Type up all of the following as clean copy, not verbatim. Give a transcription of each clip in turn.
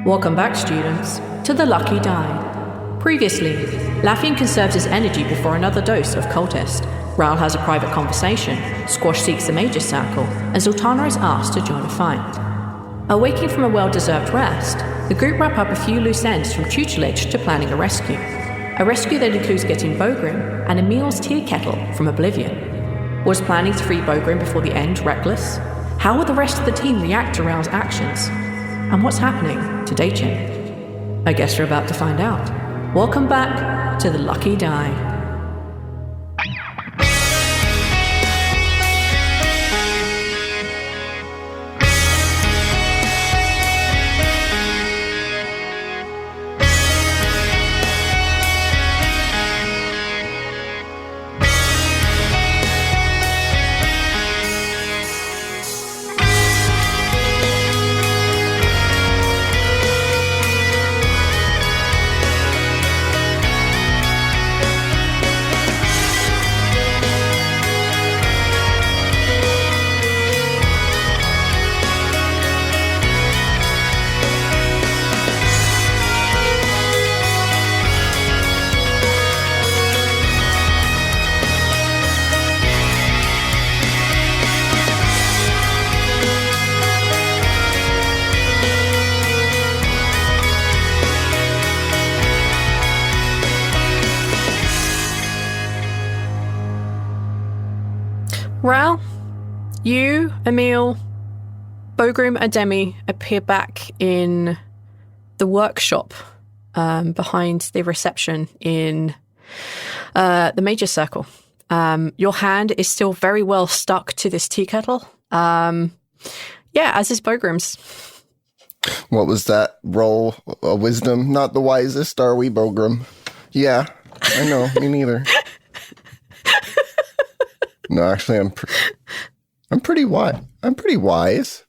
Welcome back, students, to the Lucky Die. Previously, Lafian conserves his energy before another dose of cultist. Rhal has a private conversation, Squash seeks the major circle, and Zaltanna is asked to join a fight. Awaking from a well-deserved rest, the group wrap up a few loose ends from tutelage to planning a rescue. A rescue that includes getting Bogrim and Emmil's tea kettle from Oblivion. Was planning to free Bogrim before the end reckless? How will the rest of the team react to Rhal's actions? And what's happening to Daichin? I guess we're about to find out. Welcome back to the Lucky Die. Rhal, you, Emmil, Bogrim and Demi appear back in the workshop behind the reception in the major circle. Your hand is still very well stuck to this tea kettle. As is Bogrim's. What was that? Roll a wisdom? Not the wisest, are we, Bogrim? Yeah, I know. Me neither. No, actually, I'm pretty wise. I'm pretty wise.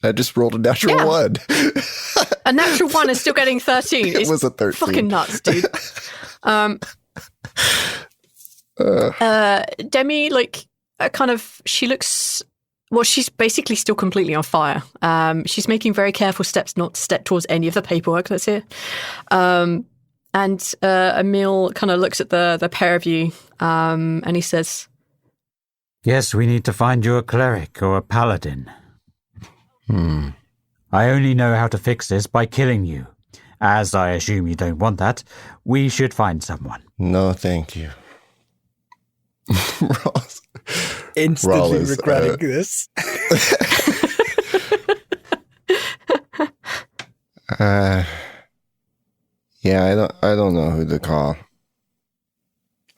I just rolled a natural one. A natural one is still getting 13. It was a 13. Fucking nuts, dude. Demi, she looks. Well, she's basically still completely on fire. She's making very careful steps not to step towards any of the paperwork that's here. And Emmil kind of looks at the pair of you, and he says, "Yes, we need to find you a cleric or a paladin. I only know how to fix this by killing you. As I assume you don't want that, we should find someone." No, thank you. Instantly regretting this. I don't know who to call.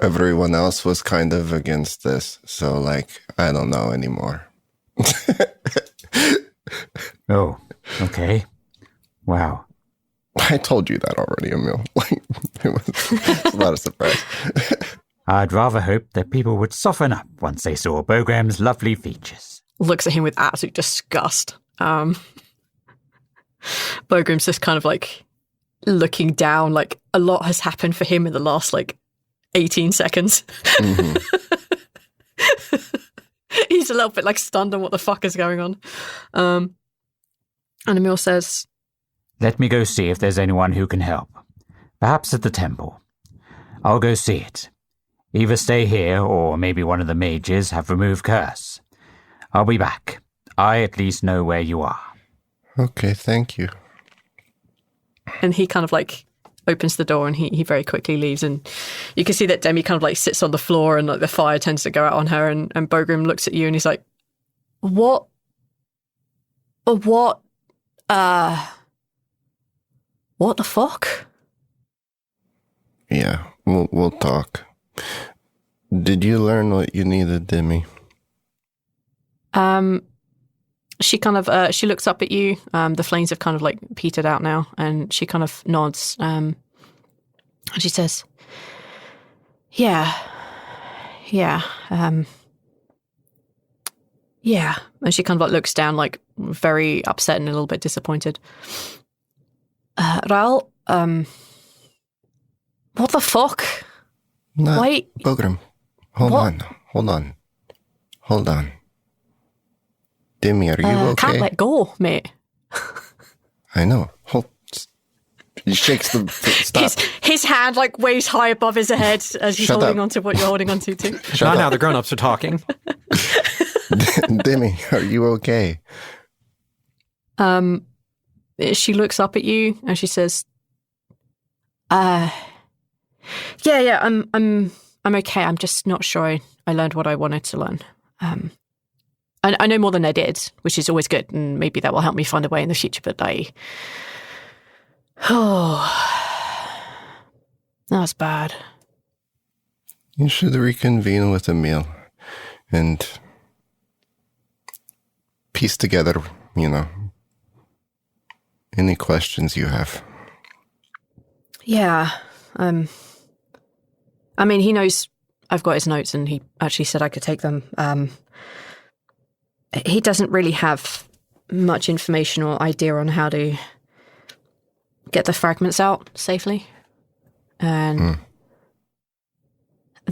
Everyone else was kind of against this, so I don't know anymore. Oh, okay. Wow. I told you that already, Emmil. It was not a surprise. I'd rather hope that people would soften up once they saw Bogram's lovely features. Looks at him with absolute disgust. Bogram's just kind of looking down, a lot has happened for him in the last 18 seconds. Mm-hmm. He's a little bit stunned on what the fuck is going on. And Emmil says, "Let me go see if there's anyone who can help. Perhaps at the temple. I'll go see it. Either stay here or maybe one of the mages have removed curse. I'll be back. I at least know where you are." Okay, thank you. And he kind of opens the door and he very quickly leaves, and you can see that Demi kind of sits on the floor and the fire tends to go out on her, and Bogrim looks at you and he's like, what the fuck? Yeah, we'll talk. Did you learn what you needed, Demi? She kind of she looks up at you. The flames have kind of petered out now, and she kind of nods. And she says, "Yeah. And she kind of looks down, very upset and a little bit disappointed. Rhal, what the fuck? No, Wait. Bogrim, hold on. Demi, are you okay? Can't let go, mate. I know. He shakes the... Stop. His hand like waves high above his head as he's holding onto what you're holding onto too. Not now, the grown-ups are talking. Demi, are you okay? She looks up at you and she says, yeah, I'm okay. I'm just not sure I learned what I wanted to learn. I know more than I did, which is always good, and maybe that will help me find a way in the future, but that was bad. You should reconvene with Emmil and piece together, any questions you have. Yeah. I mean, he knows I've got his notes, and he actually said I could take them. He doesn't really have much information or idea on how to get the fragments out safely. And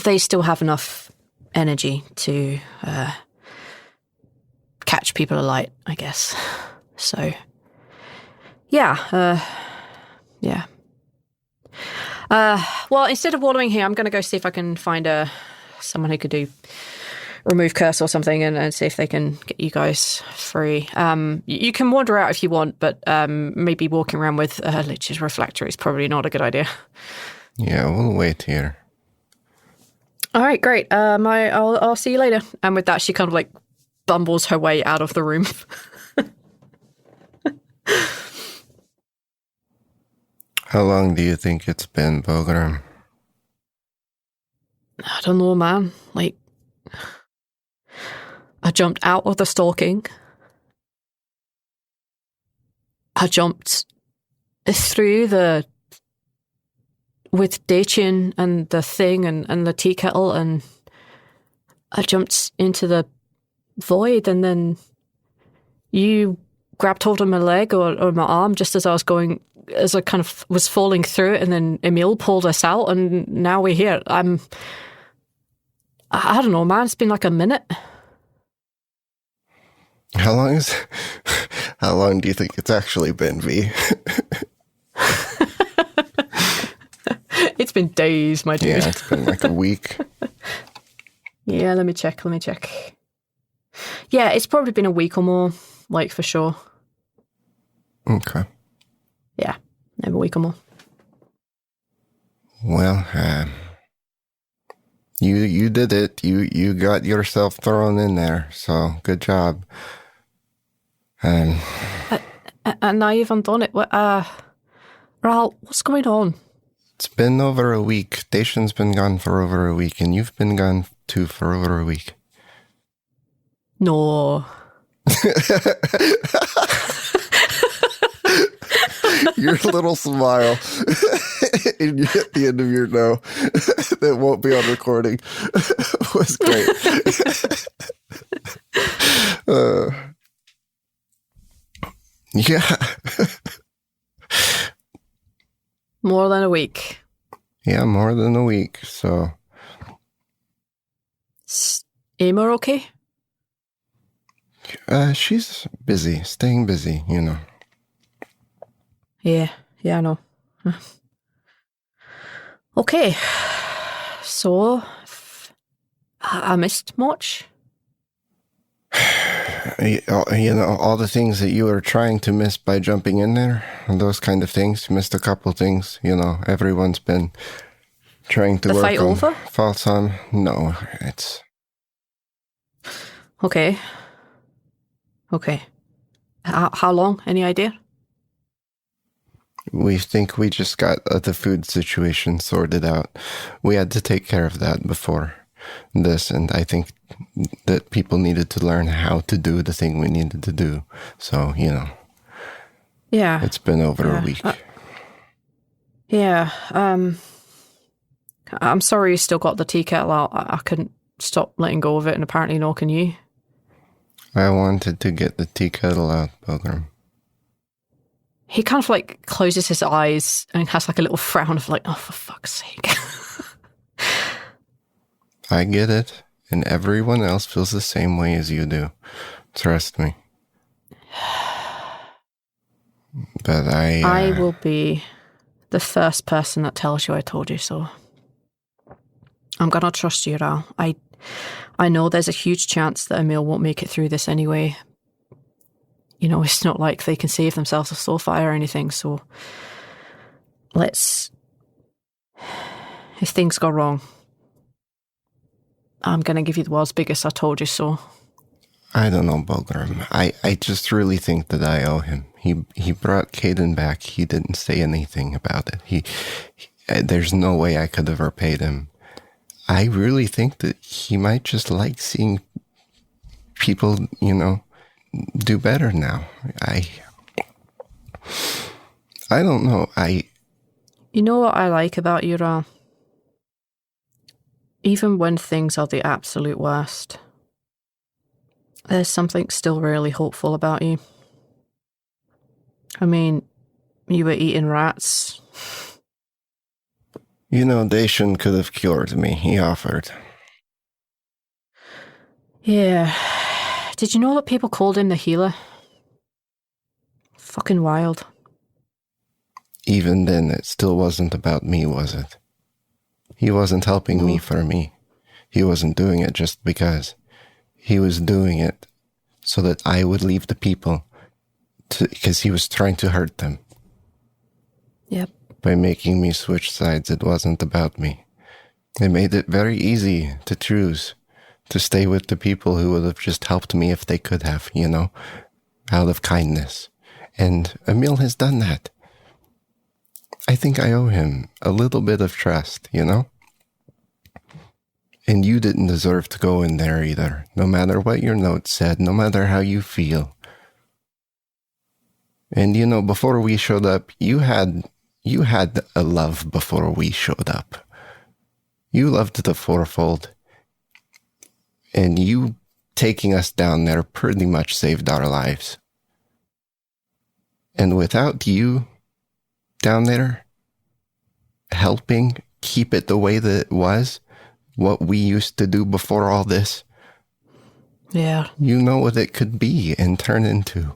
they still have enough energy to catch people alight, I guess. So, yeah. Well, instead of wallowing here, I'm going to go see if I can find someone who could do remove curse or something and see if they can get you guys free. You can wander out if you want, but maybe walking around with a Lich's reflector is probably not a good idea. Yeah, we'll wait here. All right, great. I'll see you later. And with that, she kind of like bumbles her way out of the room. How long do you think it's been, Bogram? I don't know, man. Like, I jumped out of the stalking. I jumped through with Dacian and the thing and the tea kettle, and I jumped into the void, and then you grabbed hold of my leg or my arm just as I kind of was falling through it, and then Emmil pulled us out, and now we're here. I don't know, man. It's been like a minute. How long do you think it's actually been, V? It's been days, my dude. Yeah, it's been like a week. Yeah, let me check. Yeah, it's probably been a week or more, like, for sure. Okay. Yeah, maybe a week or more. Well, you did it. You got yourself thrown in there, so good job. And now you've undone it. Rhal, what's going on? It's been over a week. Dacian's been gone for over a week, and you've been gone too for over a week. No. Your little smile at the end of your no that won't be on recording was great. Yeah. More than a week. Yeah, more than a week, so. Is Aema okay? She's busy, staying busy, Yeah, I know. Okay. So, I missed much? All the things that you were trying to miss by jumping in there, and those kind of things. You missed a couple things, everyone's been trying to the work fight on over? False on. No, it's... Okay. How long? Any idea? We think we just got the food situation sorted out. We had to take care of that before this, and I think that people needed to learn how to do the thing we needed to do. So, Yeah. It's been over a week. Yeah. I'm sorry you still got the tea kettle out. I couldn't stop letting go of it, and apparently nor can you. I wanted to get the tea kettle out, Bogram. He kind of like closes his eyes and has like a little frown of like, oh, for fuck's sake. I get it, and everyone else feels the same way as you do. Trust me. But I will be the first person that tells you I told you so. I'm gonna trust you, Rhal. I know there's a huge chance that Emmil won't make it through this anyway. You know, it's not like they can save themselves a soul fire or anything, so let's... If things go wrong, I'm gonna give you the world's biggest I told you so. I don't know, Bulgrim. I just really think that I owe him. He brought Caden back. He didn't say anything about it. There's no way I could have repaid him. I really think that he might just like seeing people, you know, do better now. I don't know. You know what I like about you, Rhal? Even when things are the absolute worst, there's something still really hopeful about you. I mean, you were eating rats. You know, Dacian could have cured me. He offered. Yeah. Did you know that people called him the healer? Fucking wild. Even then, it still wasn't about me, was it? He wasn't helping me for me. He wasn't doing it just because. He was doing it so that I would leave the people, because he was trying to hurt them. Yep. By making me switch sides, it wasn't about me. It made it very easy to choose to stay with the people who would have just helped me if they could have, you know, out of kindness. And Emmil has done that. I think I owe him a little bit of trust, you know? And you didn't deserve to go in there either, no matter what your note said, no matter how you feel. And you know, before we showed up, you had a love before we showed up. You loved the fourfold. And you taking us down there pretty much saved our lives. And without you down there helping keep it the way that it was, what we used to do before all this, yeah, you know what it could be and turn into.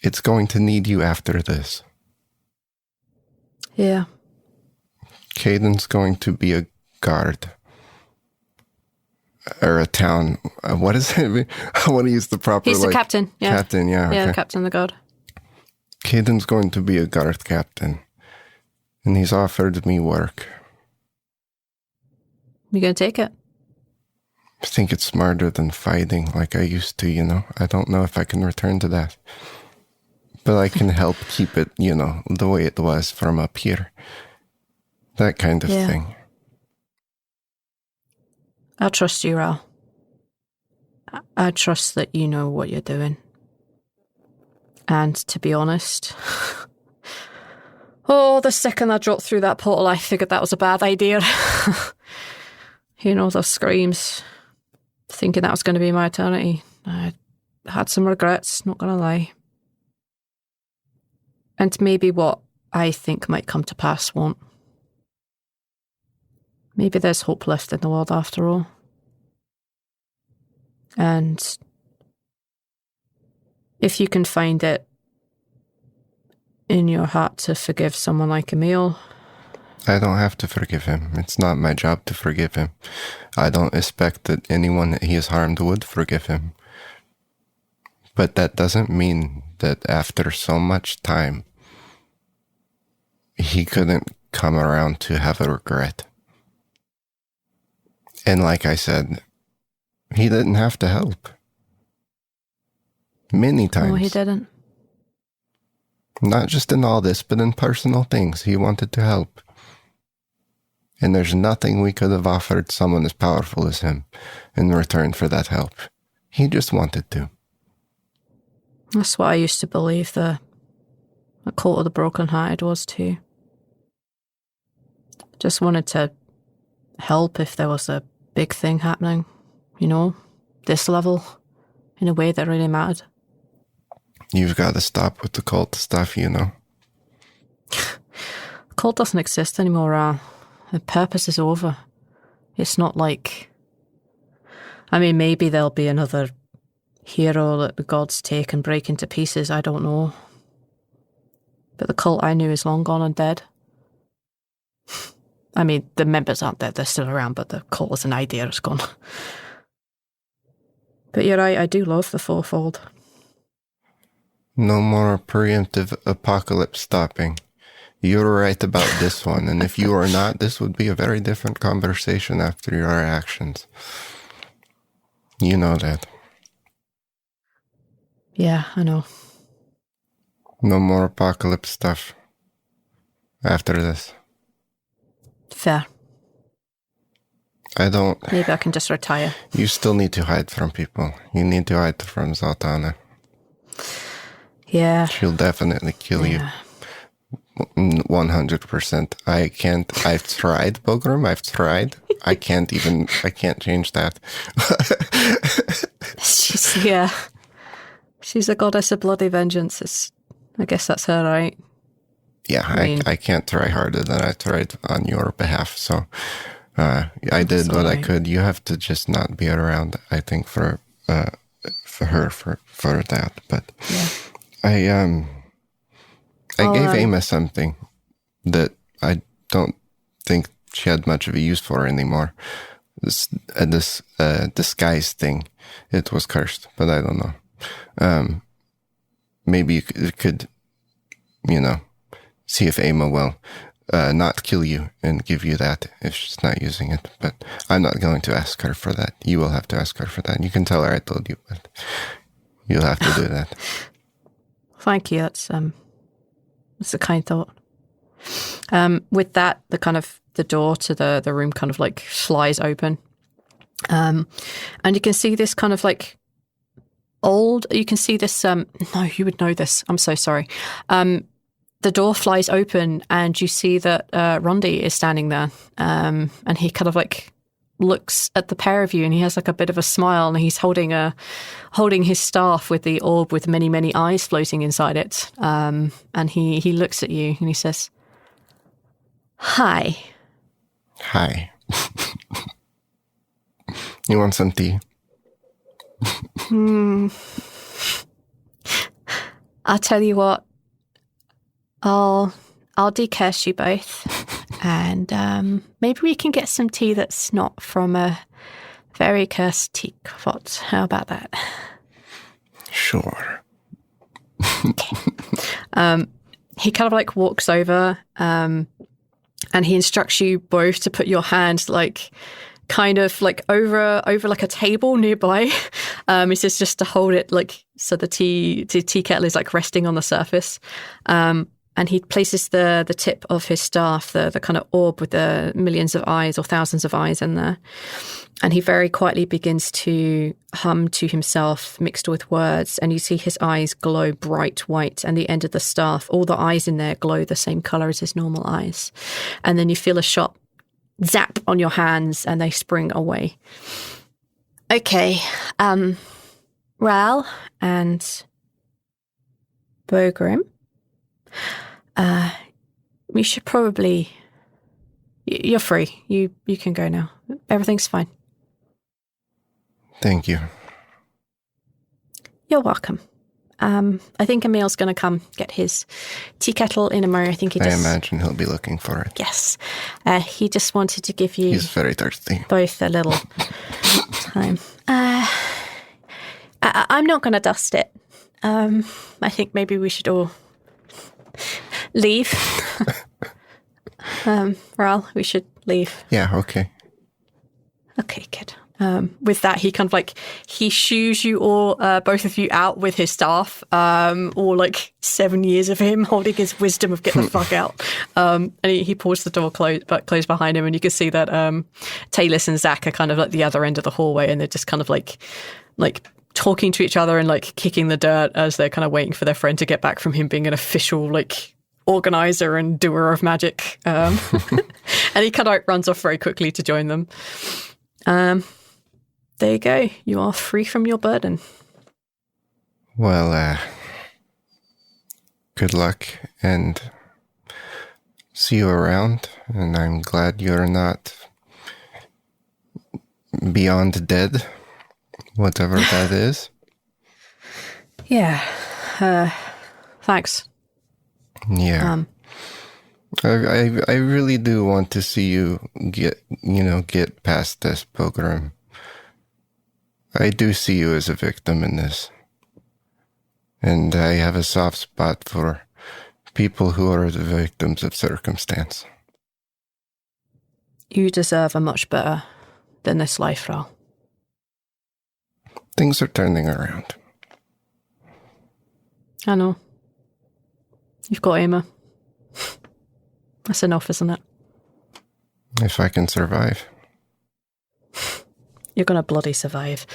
It's going to need you after this. Yeah. Caden's going to be a guard. Or a town. What is it? I want to use the proper... He's the captain, yeah. Captain, yeah. Yeah, okay. the captain of the guard. Caden's going to be a guard captain. And he's offered me work. You gonna take it? I think it's smarter than fighting like I used to, you know? I don't know if I can return to that. But I can help keep it, you know, the way it was from up here. That kind of thing. I trust you, Rhal. I trust that you know what you're doing. And to be honest, the second I dropped through that portal, I figured that was a bad idea. You know, those screams, thinking that was going to be my eternity. I had some regrets, not going to lie. And maybe what I think might come to pass won't. Maybe there's hope left in the world after all. And if you can find it in your heart to forgive someone like Emmil... I don't have to forgive him. It's not my job to forgive him. I don't expect that anyone that he has harmed would forgive him. But that doesn't mean that after so much time, he couldn't come around to have a regret. And like I said, he didn't have to help. Many times. No, he didn't. Not just in all this, but in personal things. He wanted to help. And there's nothing we could have offered someone as powerful as him in return for that help. He just wanted to. That's what I used to believe the cult of the broken-hearted was too. Just wanted to help if there was a big thing happening, you know, this level, in a way that really mattered. You've got to stop with the cult stuff, you know. The cult doesn't exist anymore, Rhal. The purpose is over. It's not like... I mean, maybe there'll be another hero that the gods take and break into pieces, I don't know. but the cult I knew is long gone and dead. I mean, the members aren't dead, they're still around, but the cult as an idea is gone. But you're right, I do love the fourfold. No more preemptive apocalypse stopping. You're right about this one, and if you are not, this would be a very different conversation after your actions. You know that. Yeah, I know. No more apocalypse stuff after this. Fair. I don't... Maybe I can just retire. You still need to hide from people. You need to hide from Zaltanna. Yeah. She'll definitely kill you. 100%. I've tried, Bogrum. I've tried. I can't change that. She's a goddess of bloody vengeance. I guess that's her, right? Yeah, I can't try harder than I tried on your behalf. So I did what I could. You have to just not be around, I think, for that. But yeah. I gave Aema something that I don't think she had much of a use for anymore. This disguise thing. It was cursed, but I don't know. Maybe you could, see if Aema will not kill you and give you that if she's not using it. But I'm not going to ask her for that. You will have to ask her for that. You can tell her I told you, but you'll have to do that. Thank you. That's a kind thought. With that, the door to the room kind of like flies open. And you can see this kind of like you can see this, no, you would know this. I'm so sorry. The door flies open and you see that Rondi is standing there. And he kind of like looks at the pair of you and he has like a bit of a smile and he's holding his staff with the orb with many, many eyes floating inside it. And he looks at you and he says, "Hi." Hi. You want some tea? I'll tell you what. I'll decurse you both, and maybe we can get some tea that's not from a very cursed teapot. How about that? Sure. Okay. He kind of like walks over, and he instructs you both to put your hands like kind of like over like a table nearby. He says just to hold it like so the tea kettle is like resting on the surface. And he places the tip of his staff, the kind of orb with the millions of eyes or thousands of eyes in there. And he very quietly begins to hum to himself, mixed with words. And you see his eyes glow bright white. And the end of the staff, all the eyes in there glow the same color as his normal eyes. And then you feel a shot zap on your hands and they spring away. Okay. Rhal and Bogrim. You should probably... You're free. You can go now. Everything's fine. Thank you. You're welcome. I think Emmil's going to come get his tea kettle in a moment. I imagine he'll be looking for it. Yes. He just wanted to give you... He's very thirsty. Both a little time. I'm not going to dust it. I think maybe we should all leave. Rhal, we should leave. Yeah, okay. Okay, good. With that, he kind of like, he shoos you all, both of you out with his staff, or like 7 years of him holding his wisdom of get the fuck out. And he pulls the door closed behind him, and you can see that Talus and Zach are kind of like the other end of the hallway, and they're just kind of like talking to each other and like kicking the dirt as they're kind of waiting for their friend to get back from him being an official like organizer and doer of magic. And he kind of like runs off very quickly to join them. There you go. You are free from your burden. Well, good luck and see you around. And I'm glad you're not beyond dead, whatever that is. Yeah. Thanks. Yeah. I really do want to see you get past this, Pilgrim. I do see you as a victim in this. And I have a soft spot for people who are the victims of circumstance. You deserve a much better than this life, Rhal. Things are turning around. I know. You've got Aema. That's enough, isn't it? If I can survive. You're going to bloody survive.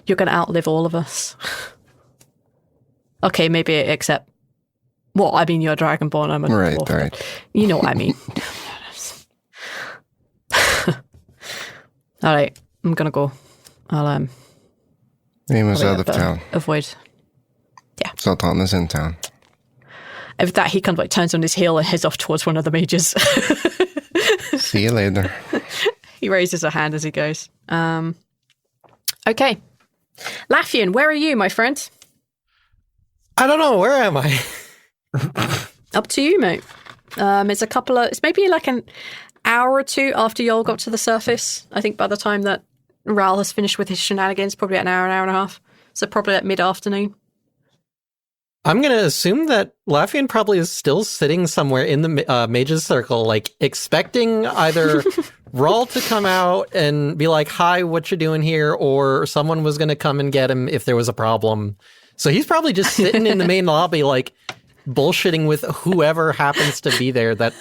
You're going to outlive all of us. Okay, maybe except... Well, I mean, you're Dragonborn, I'm a dwarf, Right. You know what I mean. All right, I'm going to go. I'll, Aema's out of town. Avoid. Yeah. Zaltanna's in town. With that, he kind of like turns on his heel and heads off towards one of the mages. See you later. He raises a hand as he goes. Okay. Lafian, where are you, my friend? I don't know. Where am I? Up to you, mate. It's maybe like an hour or two after y'all got to the surface. I think by the time that Rhal has finished with his shenanigans, probably an hour and a half. So probably at mid-afternoon. I'm going to assume that Lafian probably is still sitting somewhere in the mage's circle, like expecting either Rhal to come out and be like, hi, what you doing here? Or someone was going to come and get him if there was a problem. So he's probably just sitting in the main lobby, like bullshitting with whoever happens to be there that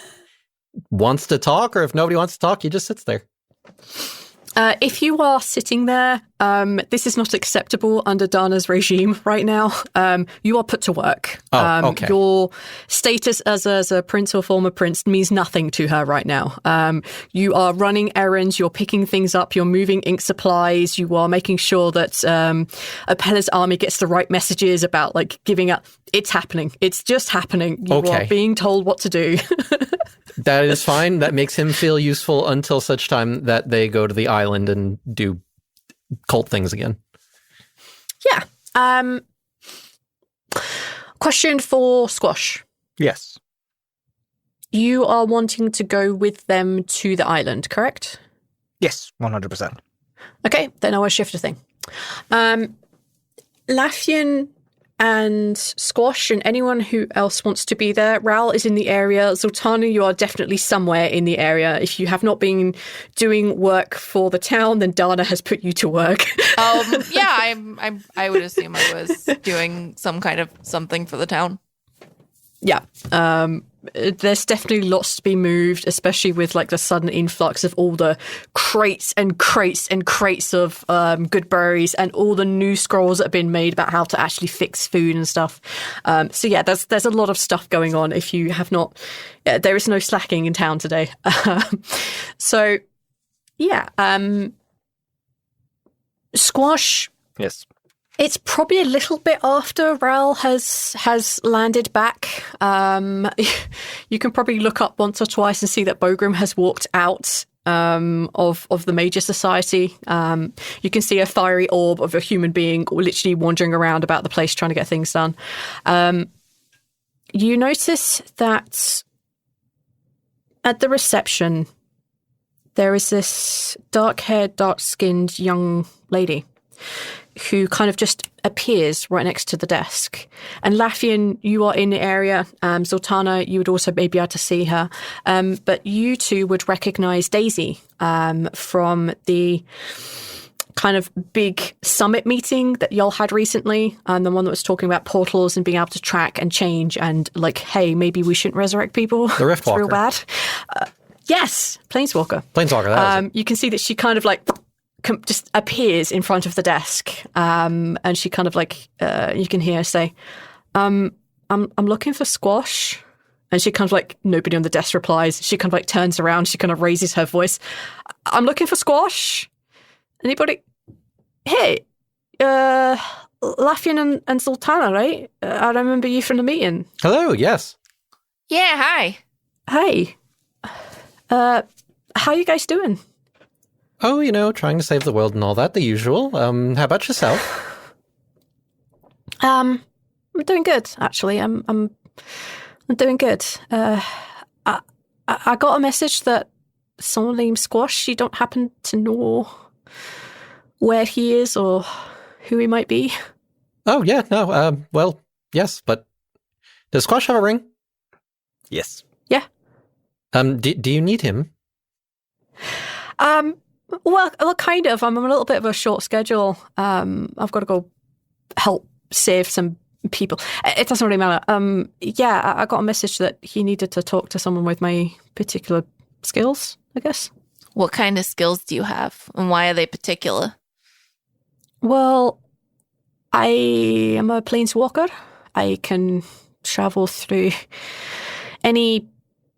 wants to talk, or if nobody wants to talk, he just sits there. If you are sitting there, this is not acceptable under Dana's regime right now. You are put to work. Okay. Your status as a prince or former prince means nothing to her right now. You are running errands, you're picking things up, you're moving ink supplies, you are making sure that Apella's army gets the right messages about like giving up. It's happening. It's just happening. You are being told what to do. That is fine. That makes him feel useful until such time that they go to the island and do cult things again. Yeah. Question for Squash. Yes. You are wanting to go with them to the island, correct? Yes, 100%. Okay, then I will shift a thing. Lafian and Squash and anyone who else wants to be there. Rhal is in the area. Zaltanna, you are definitely somewhere in the area. If you have not been doing work for the town, then Dana has put you to work. Yeah, I would assume I was doing some kind of something for the town. Yeah. There's definitely lots to be moved, especially with like the sudden influx of all the crates and crates and crates of good berries and all the new scrolls that have been made about how to actually fix food and stuff. So yeah, there's a lot of stuff going on. If you have not, there is no slacking in town today. So yeah, Squash. Yes. It's probably a little bit after Rhal has landed back. You can probably look up once or twice and see that Bogrim has walked out of the Major Society. You can see a fiery orb of a human being literally wandering around about the place trying to get things done. You notice that at the reception, there is this dark-haired, dark-skinned young lady who kind of just appears right next to the desk. And Lafian, you are in the area. Zaltanna, you would also maybe be able to see her. But you two would recognize Daisy from the kind of big summit meeting that y'all had recently. The one that was talking about portals and being able to track and change and like, hey, maybe we shouldn't resurrect people. The Riftwalker. It's real bad. Yes, Planeswalker. Planeswalker, that is it. You can see that she kind of like just appears in front of the desk, and she kind of like you can hear her say, I'm looking for Squash. And she kind of like, nobody on the desk replies. She kind of like turns around, she kind of raises her voice, I'm looking for Squash. Anybody? Hey, Lafian and Zaltanna, right? I remember you from the meeting. Hello, yes. Yeah, hi. Hey, how are you guys doing? Oh, trying to save the world and all that, the usual. How about yourself? I'm doing good, actually. I'm I'm doing good. I got a message that someone named Squash, you don't happen to know where he is or who he might be? Oh, yeah, no, well, yes, but does Squash have a ring? Yes. Yeah. Do you need him? Well, kind of. I'm on a little bit of a short schedule. I've got to go help save some people. It doesn't really matter. Yeah, I got a message that he needed to talk to someone with my particular skills, I guess. What kind of skills do you have, and why are they particular? Well, I am a planeswalker. I can travel through any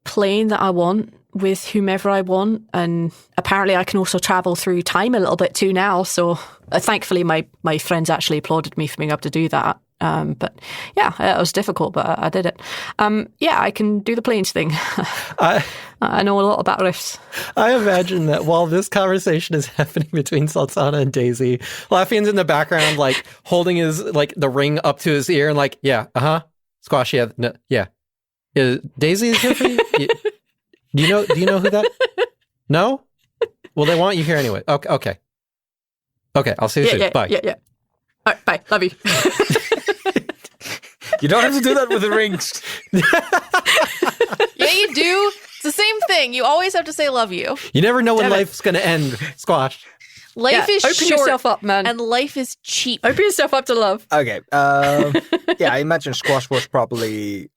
plane that I want with whomever I want, and apparently I can also travel through time a little bit too now, so thankfully my friends actually applauded me for being able to do that. But yeah, it was difficult, but I did it. Yeah, I can do the planes thing. I know a lot about rifts. I imagine that while this conversation is happening between Zaltanna and Daisy, Lafian's in the background, like holding his the ring up to his ear, and like, yeah, Squash, yeah, no, yeah. Daisy is here for you. Do you know who that? No? Well, they want you here anyway. Okay. I'll see you soon. Bye. Yeah. All right, bye. Love you. You don't have to do that with the rings. Yeah, you do. It's the same thing. You always have to say "love you." You never know when life's going to end, Squash. Life is open short, yourself up, man. and life is cheap. Open yourself up to love. Okay. Yeah, I imagine Squash was probably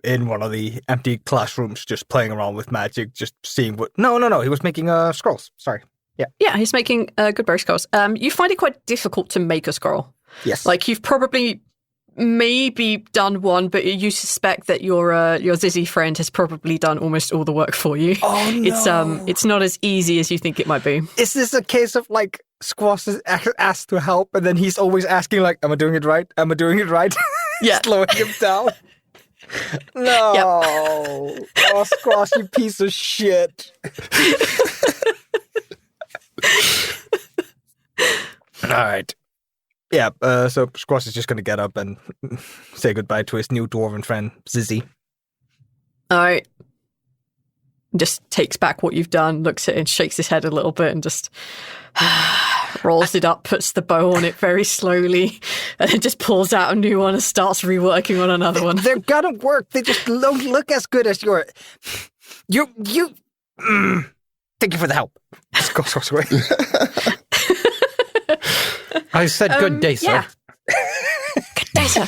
in one of the empty classrooms just playing around with magic, just seeing what... No. He was making scrolls. Sorry. Yeah, he's making good berry scrolls. You find it quite difficult to make a scroll. Yes. Like, you've probably maybe done one, but you suspect that your Zizzy friend has probably done almost all the work for you. Oh, no. It's not as easy as you think it might be. Is this a case of, like, Squash is asked to help, and then he's always asking, like, am I doing it right? Am I doing it right? Yeah. Slowing him down. No. Yep. Oh, Squash, you piece of shit. All right. Yeah, so Squash is just going to get up and say goodbye to his new dwarven friend, Zizzy. All right. Just takes back what you've done, looks at it and shakes his head a little bit and just rolls it up, puts the bow on it very slowly, and then just pulls out a new one and starts reworking on another one. They're gonna work. They just don't look as good as your... You... Thank you for the help. Sorry. I said good day, sir. Yeah. Good day, sir.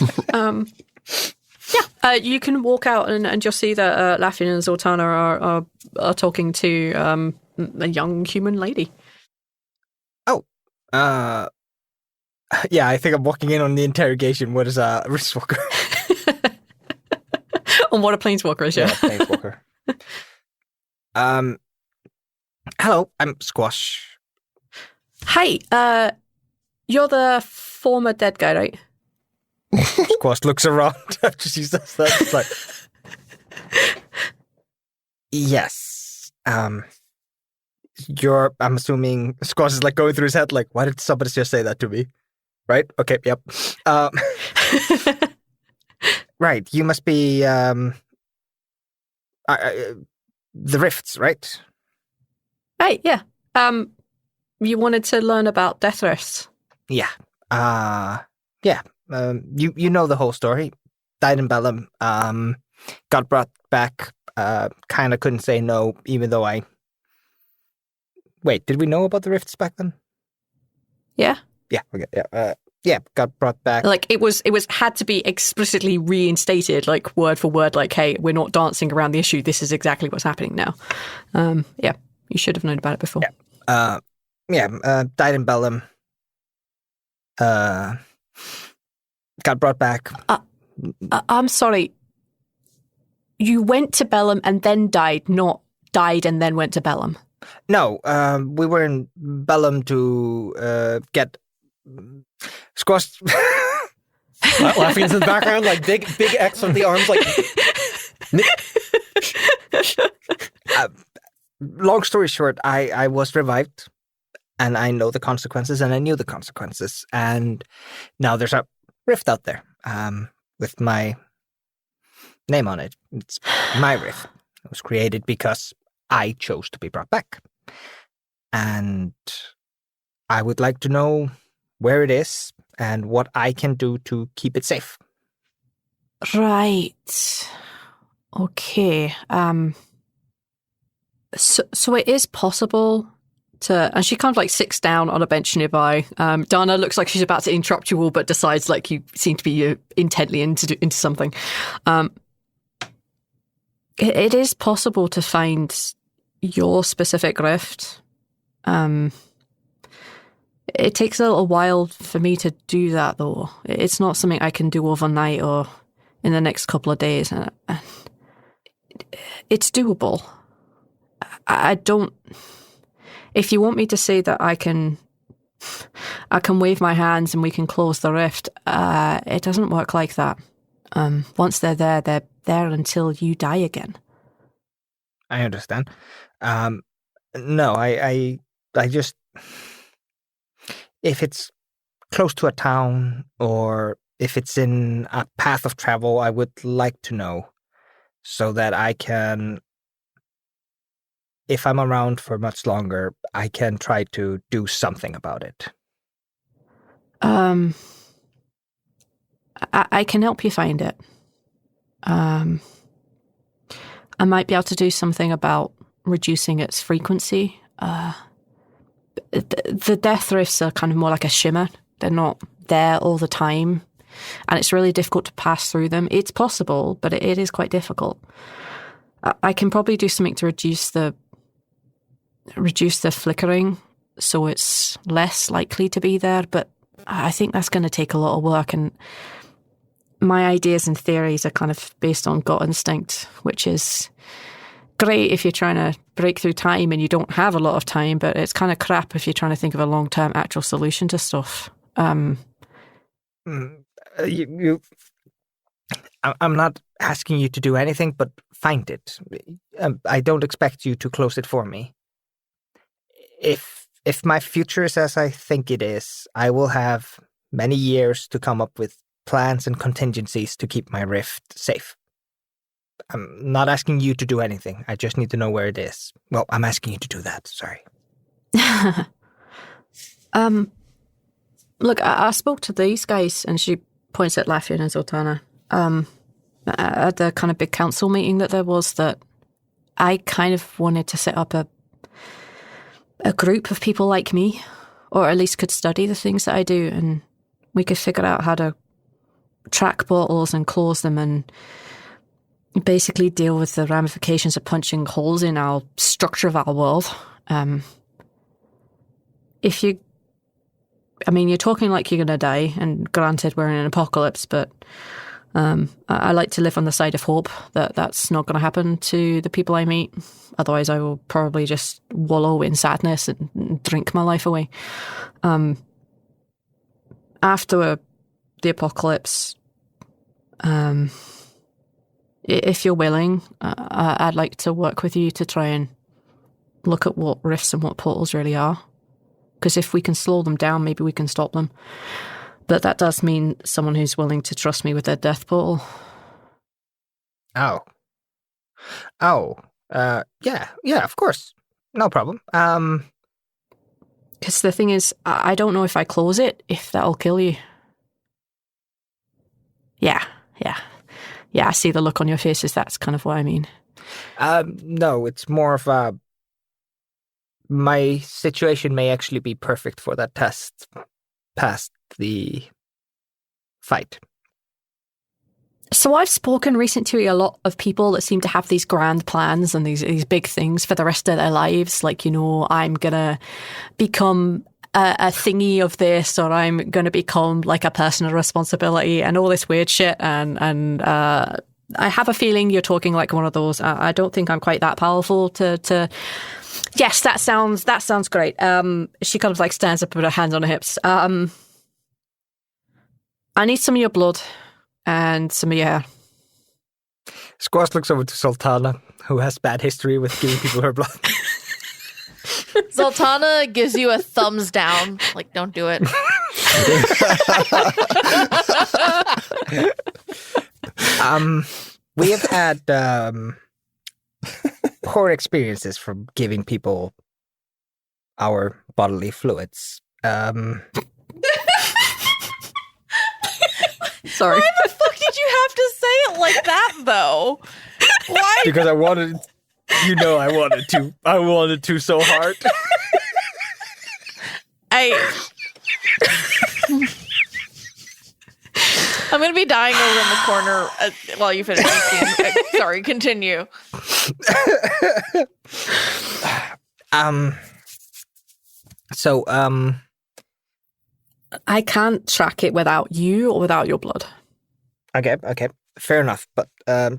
You can walk out and you'll see that Lafian and Zaltanna are talking to a young human lady. Oh. Yeah, I think I'm walking in on the interrogation. What is a wristwalker? On what a planeswalker is, yeah. Planeswalker. Hello, I'm Squash. Hi, you're the former dead guy, right? Squash looks around after she says that. It's like, yes. I'm assuming Squash is like going through his head, like, why did somebody just say that to me? Right? Okay, yep. Right, you must be, the Rifts, right? Right, yeah. You wanted to learn about death rifts. Yeah. Yeah. You know the whole story. Died in Bellum. Got brought back. Kind of couldn't say no, even though I... Wait, did we know about the rifts back then? Yeah. Yeah. Okay. Yeah. Yeah. Got brought back. Like it was had to be explicitly reinstated, like word for word. Like, hey, we're not dancing around the issue. This is exactly what's happening now. Yeah. You should have known about it before. Yeah. Died in Bellum. Got brought back. I'm sorry. You went to Bellum and then died, not died and then went to Bellum. No, we were in Bellum to get squashed. Lafian's in the background, like big X on the arms, like. Long story short, I was revived, and I know the consequences, and I knew the consequences, and now there's a rift out there with my name on it. It's my rift. It was created because I chose to be brought back. And I would like to know where it is and what I can do to keep it safe. Right. Okay. So it is possible to, and she kind of like sits down on a bench nearby. Dana looks like she's about to interrupt you all, but decides like you seem to be intently into something. It is possible to find your specific rift. It takes a little while for me to do that, though. It's not something I can do overnight or in the next couple of days. It's doable. I don't... If you want me to say that I can wave my hands and we can close the rift, it doesn't work like that. Once they're there until you die again. I understand. No, I just... If it's close to a town or if it's in a path of travel, I would like to know so that I can, if I'm around for much longer, I can try to do something about it. I can help you find it. I might be able to do something about reducing its frequency. The death rifts are kind of more like a shimmer. They're not there all the time, and it's really difficult to pass through them. It's possible, but it is quite difficult. I can probably do something to reduce the flickering so it's less likely to be there, but I think that's going to take a lot of work, and my ideas and theories are kind of based on gut instinct, which is great if you're trying to break through time and you don't have a lot of time, but it's kind of crap if you're trying to think of a long-term actual solution to stuff. I'm not asking you to do anything, but find it. I don't expect you to close it for me. If my future is as I think it is, I will have many years to come up with plans and contingencies to keep my rift safe. I'm not asking you to do anything. I just need to know where it is. Well, I'm asking you to do that. Sorry. Look, I spoke to these guys, and she points at Lafian and Zaltanna. At the kind of big council meeting that there was, that I kind of wanted to set up a group of people like me, or at least could study the things that I do, and we could figure out how to track bottles and close them and basically deal with the ramifications of punching holes in our structure of our world. You're talking like you're going to die, and granted we're in an apocalypse, but I like to live on the side of hope that that's not going to happen to the people I meet. Otherwise I will probably just wallow in sadness and drink my life away. After the apocalypse, if you're willing, I'd like to work with you to try and look at what rifts and what portals really are. Because if we can slow them down, maybe we can stop them. But that does mean someone who's willing to trust me with their death portal. Yeah, of course. No problem. Because the thing is, I don't know if I close it, if that'll kill you. Yeah, I see the look on your faces. That's kind of what I mean. No, it's more of a... My situation may actually be perfect for that test past the fight. So I've spoken recently to a lot of people that seem to have these grand plans and these big things for the rest of their lives. Like, I'm going to become a thingy of this, or I'm going to become like a person of responsibility and all this weird shit. And I have a feeling you're talking like one of those. I don't think I'm quite that powerful to Yes, that sounds great. She kind of like stands up with her hands on her hips. I need some of your blood and some of your hair. Squash looks over to Zaltanna, who has bad history with giving people her blood. Zaltanna gives you a thumbs down, like, don't do it. We have had poor experiences from giving people our bodily fluids. Sorry. Why the fuck did you have to say it like that, though? Why? Because I wanted, I wanted to. I wanted to so hard. I'm going to be dying over in the corner while you finish this scene. Sorry, continue. I can't track it without you or without your blood. Okay, fair enough. But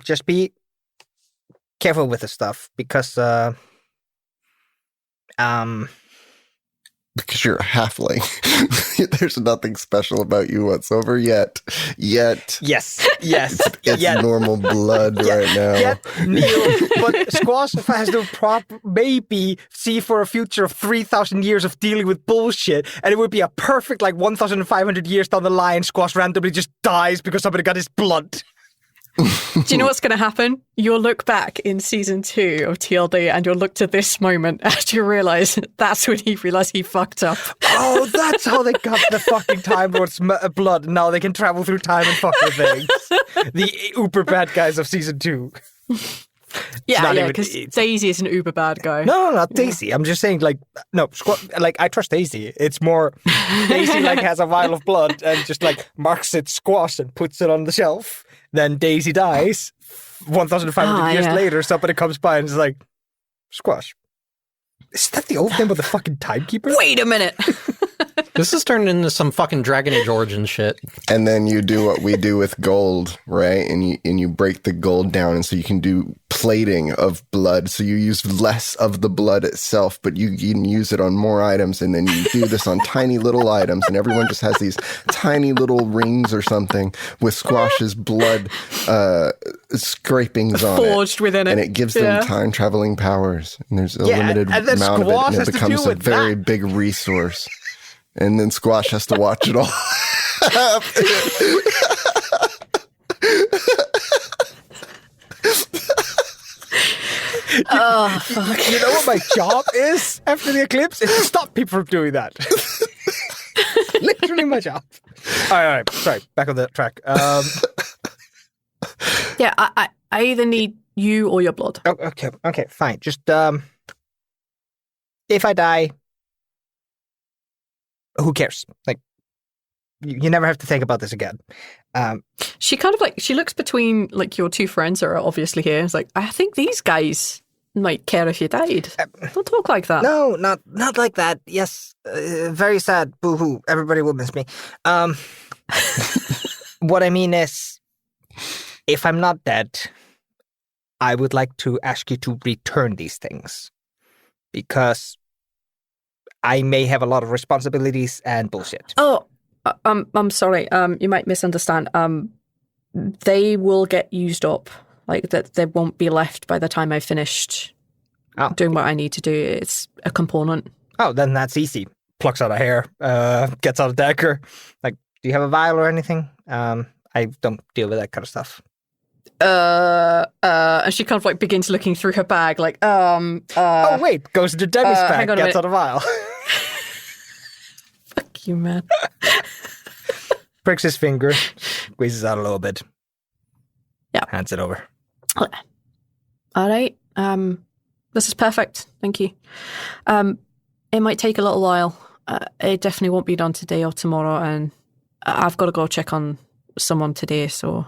just be careful with the stuff because Because you're a halfling. There's nothing special about you whatsoever yet. Yes. It's normal blood right now. Yet, Neil, but Squash has to maybe see for a future of 3,000 years of dealing with bullshit, and it would be a perfect, 1,500 years down the line, Squash randomly just dies because somebody got his blood. Do you know what's going to happen? You'll look back in season 2 of TLD and you'll look to this moment and you realise that's when he realised he fucked up. Oh, that's how they got the fucking Time Lord's blood. Now they can travel through time and fuck with things. The uber bad guys of season 2. Yeah, because Daisy is an uber bad guy. No, not Daisy. I'm just saying, I trust Daisy. It's more, Daisy, has a vial of blood and just, marks it Squash and puts it on the shelf. Then Daisy dies. 1,500 years later, somebody comes by and is like, Squash. Is that the old name of the fucking timekeeper? Wait a minute. This is turned into some fucking Dragon Age origin shit. And then you do what we do with gold, right? And you break the gold down, and so you can do plating of blood. So you use less of the blood itself, but you can use it on more items. And then you do this on tiny little items, and everyone just has these tiny little rings or something with Squash's blood scrapings on it. Forged within it. And it gives them time traveling powers. And there's a limited amount of it, and it becomes a very big resource. And then Squash has to watch it all. Oh, fuck. You know what my job is after the eclipse? Is to stop people from doing that. Literally my job. All right. Sorry, back on the track. Yeah, I either need you or your blood. Oh, okay, fine. Just, if I die, who cares? You never have to think about this again. She kind of she looks between your two friends that are obviously here. It's I think these guys might care if you died. Don't talk like that. No, not like that. Yes, very sad. Boo-hoo. Everybody will miss me. What I mean is, if I'm not dead, I would like to ask you to return these things. Because I may have a lot of responsibilities and bullshit. Oh, I'm sorry. You might misunderstand. They will get used up. That they won't be left by the time I've finished doing what I need to do. It's a component. Oh, then that's easy. Plucks out a hair, gets out a dagger. Do you have a vial or anything? I don't deal with that kind of stuff. And she kind of begins looking through her bag, oh wait, goes into Demi's bag, gets out a vial. Fuck you, man. Pricks his finger, squeezes out a little bit. Yeah. Hands it over. All right. This is perfect. Thank you. It might take a little while. It definitely won't be done today or tomorrow, and I've got to go check on someone today, so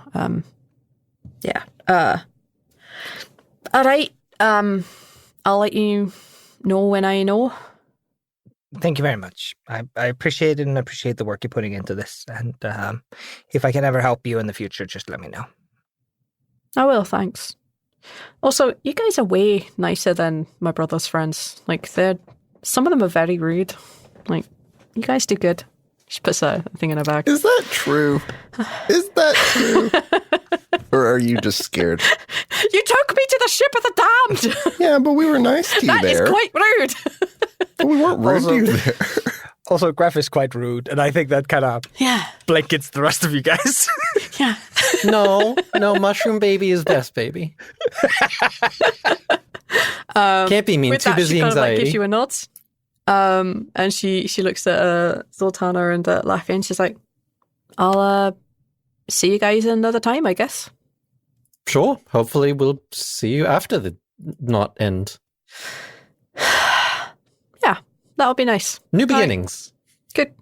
yeah. All right. I'll let you know when I know. Thank you very much. I appreciate it and appreciate the work you're putting into this. And if I can ever help you in the future, just let me know. I will, thanks. Also, you guys are way nicer than my brother's friends. Some of them are very rude. You guys do good. She puts a thing in her bag. Is that true? Is that true? Or are you just scared? You took me to the ship of the damned! Yeah, but we were nice to you That there. is quite rude. But we weren't rude to you there. Also, Graf is quite rude, and I think that kind of blankets the rest of you guys. Yeah. No, mushroom baby is best baby. Can't be mean. With Too that, busy she kind of anxiety. like gives you a nod. And she looks at Zaltanna and Lafian. She's like, I'll see you guys another time, I guess. Sure. Hopefully we'll see you after the not end. Yeah, that'll be nice. New beginnings. Good.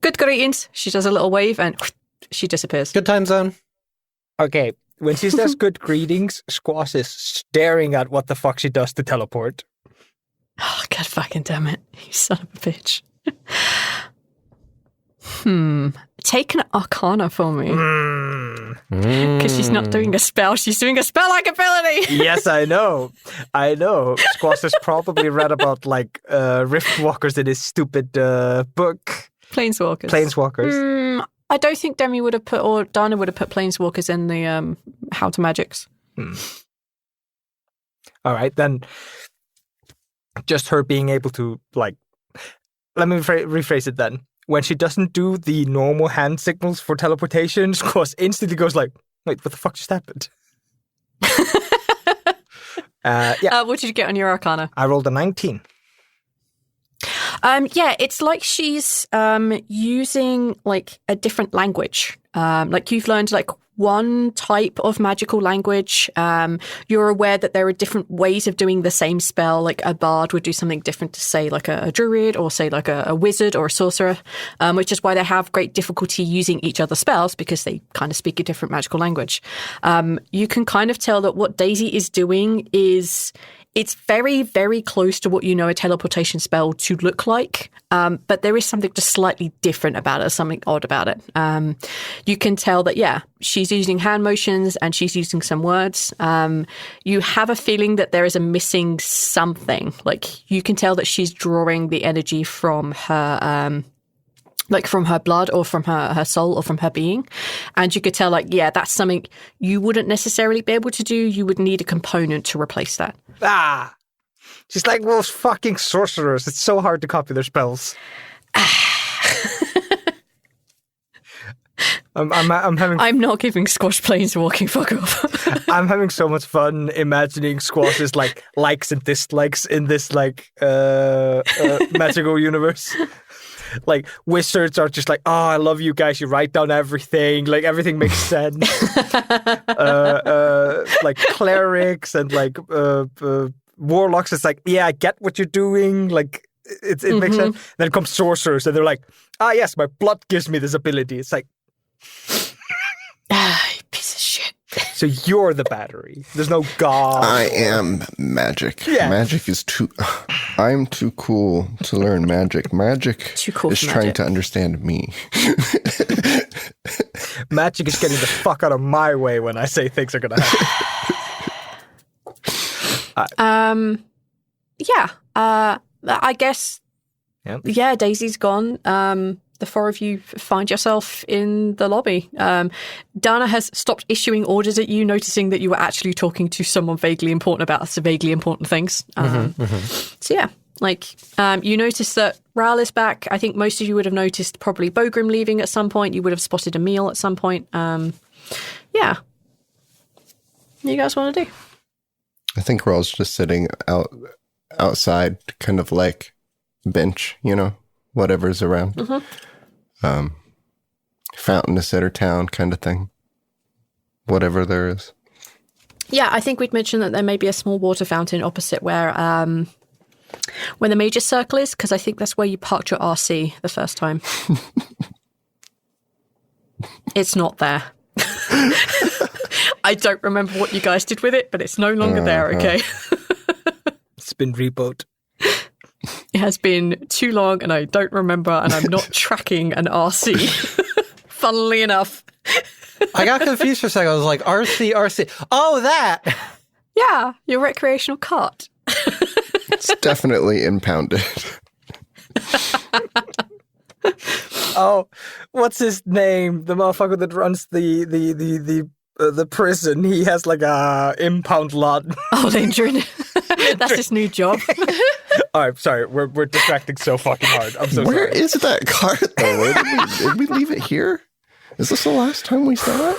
Good greetings. She does a little wave and she disappears. Good time zone. Okay, when she says good greetings, Squash is staring at what the fuck she does to teleport. Oh, God fucking damn it. You son of a bitch. Take an arcana for me. Because she's not doing a spell. She's doing a spell-like ability. Yes, I know. Squash has probably read about, like, Riftwalkers in his stupid book. Planeswalkers. I don't think Demi would have put, or Dana would have put Planeswalkers in the How to Magics. All right, then just her being able to, like, let me rephrase it then. When she doesn't do the normal hand signals for teleportation, Squash instantly goes like, wait, what the fuck just happened? Yeah. What did you get on your arcana? I rolled a 19. Yeah, it's like she's using like a different language. Like you've learned like one type of magical language. You're aware that there are different ways of doing the same spell. Like a bard would do something different to say like a druid or say like a wizard or a sorcerer, which is why they have great difficulty using each other's spells because they kind of speak a different magical language. You can kind of tell that what Daisy is doing is it's very, very close to what you know a teleportation spell to look like, but there is something just slightly different about it, something odd about it. You can tell that, yeah, she's using hand motions and she's using some words. You have a feeling that there is a missing something. Like, you can tell that she's drawing the energy from her... like from her blood or from her soul or from her being. And you could tell, like, yeah, that's something you wouldn't necessarily be able to do. You would need a component to replace that. She's like those fucking sorcerers. It's so hard to copy their spells. I'm not giving Squash Planeswalking, fuck off. I'm having so much fun imagining Squash's like likes and dislikes in this like magical universe. Like, wizards are just like, oh, I love you guys. You write down everything. Like, everything makes sense. Like, clerics and, like, warlocks, it's like, yeah, I get what you're doing. Like, it makes sense. Then comes sorcerers, and they're like, yes, my blood gives me this ability. It's like... you piece of shit. So you're the battery. There's no god. I am magic. Yeah. Magic is too... I'm too cool to learn magic. Magic Too cool is for trying magic. to understand me. Magic is getting the fuck out of my way when I say things are going to happen. Yeah. I guess... Yep. Yeah, Daisy's gone. The four of you find yourself in the lobby. Dana has stopped issuing orders at you, noticing that you were actually talking to someone vaguely important about some vaguely important things. So yeah, like you notice that Rhal is back. I think most of you would have noticed probably Bogrim leaving at some point. You would have spotted Emmil at some point. Yeah. What do you guys want to do? I think Rhal's just sitting outside, kind of like bench, you know, whatever's around. Fountain to Sitter Town kind of thing. Whatever there is. Yeah, I think we'd mentioned that there may be a small water fountain opposite where the major circle is, because I think that's where you parked your RC the first time. It's not there. I don't remember what you guys did with it, but it's no longer there, okay? It's been reboot. It has been too long and I don't remember, and I'm not tracking an RC. Funnily enough. I got confused for a second. I was like, RC. Oh, that! Yeah, your recreational cart. It's definitely impounded. Oh, what's his name? The motherfucker that runs the prison. He has like a impound lot. Oh, Lindrin. That's his new job. All right, sorry. We're distracting so fucking hard. I'm so Where sorry. is that cart, though? Did we leave it here? Is this the last time we saw it?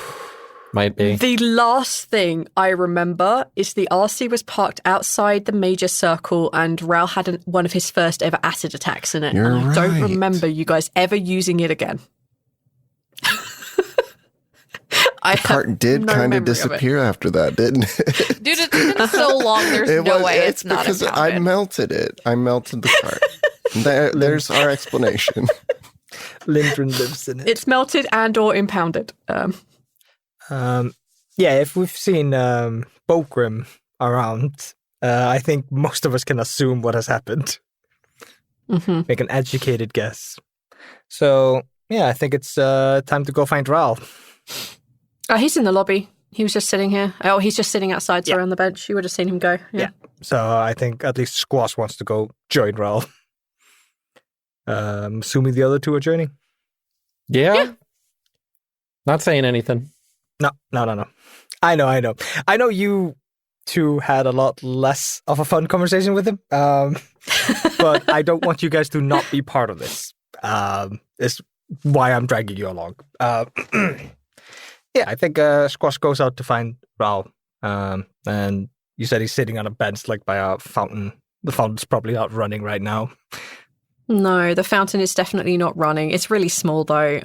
Might be. The last thing I remember is the RC was parked outside the major circle and Rhal had one of his first ever acid attacks in it. You're and I don't right. remember you guys ever using it again. The cart did kind of disappear after that, didn't it? Dude, it's been so long. There's no way it's not because impounded. I melted it. I melted the cart. There's our explanation. Lindgren lives in it. It's melted and or impounded. If we've seen Bogrim around, I think most of us can assume what has happened. Mm-hmm. Make an educated guess. So, I think it's time to go find Rhal. He's in the lobby. He was just sitting here. Oh, he's just sitting outside, sorry, on the bench. You would have seen him go. Yeah. So I think at least Squash wants to go join Rhal. Assuming the other two are joining? Yeah. Not saying anything. No. I know. I know you two had a lot less of a fun conversation with him, but I don't want you guys to not be part of this. It's why I'm dragging you along. I think Squash goes out to find Rhal, and you said he's sitting on a bench like by a fountain. The fountain's probably not running right now. No, the fountain is definitely not running. It's really small, though.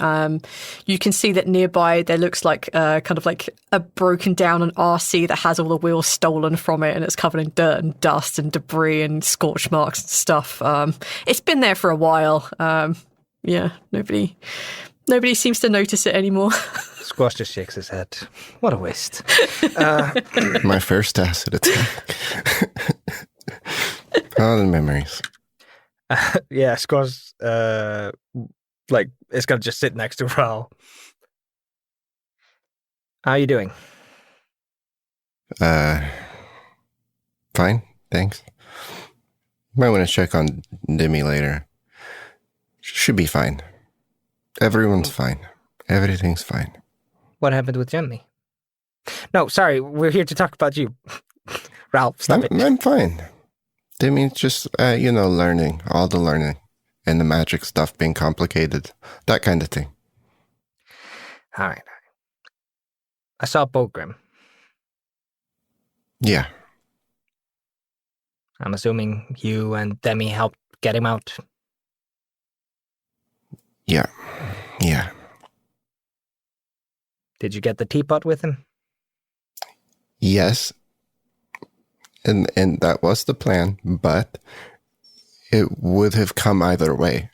You can see that nearby there looks like kind of like a broken down an RC that has all the wheels stolen from it, and it's covered in dirt and dust and debris and scorch marks and stuff. It's been there for a while. Nobody seems to notice it anymore. Squash just shakes his head. What a waste. My first acid attack. All the memories. Squash, it's gonna just sit next to Rhal. How are you doing? Fine, thanks. Might want to check on Demi later. Should be fine. Everyone's fine. Everything's fine. What happened with Jemmy? No, sorry, we're here to talk about you. Rhal, stop it. I'm fine. Demi's just, learning, all the learning, and the magic stuff being complicated, that kind of thing. All right. I saw Bogrim. Yeah. I'm assuming you and Demi helped get him out. Yeah. Did you get the teapot with him? Yes. And that was the plan, but it would have come either way.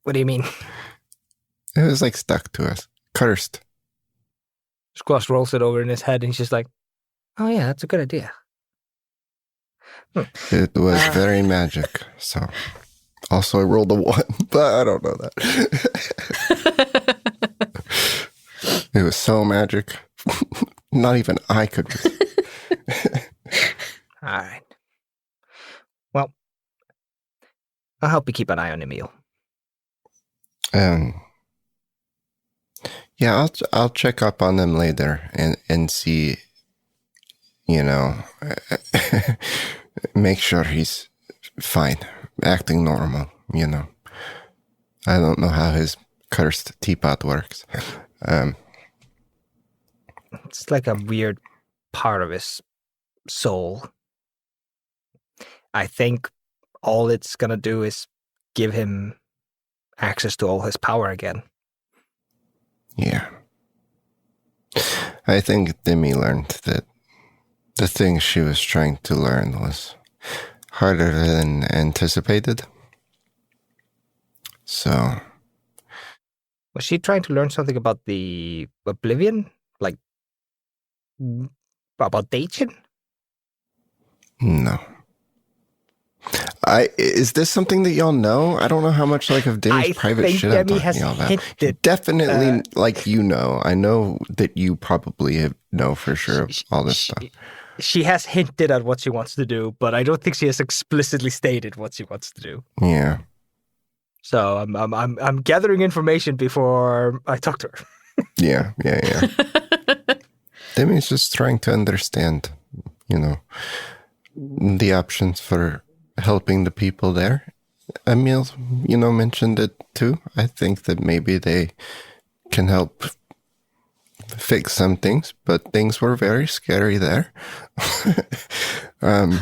What do you mean? It was like stuck to us. Cursed. Squash rolls it over in his head and he's just like, oh yeah, that's a good idea. It was very magic, so... Also, I rolled a 1, but I don't know that. It was so magic. Not even I could. All right. Well, I'll help you keep an eye on Emmil. I'll check up on them later and see, make sure he's fine. Acting normal, I don't know how his cursed teapot works. It's like a weird part of his soul. I think all it's gonna do is give him access to all his power again. Yeah. I think Demi learned that the thing she was trying to learn was harder than anticipated. So... Was she trying to learn something about the Oblivion? Like, about Dacian? No. Is this something that y'all know? I don't know how much of Demi's private shit I'm talking about. Hinted, definitely, I know that you probably know for sure all this stuff. She has hinted at what she wants to do, but I don't think she has explicitly stated what she wants to do. Yeah. So I'm gathering information before I talk to her. Yeah. Demi's just trying to understand, the options for helping the people there Emmil, mentioned it too. I think that maybe they can help fix some things, but things were very scary there. I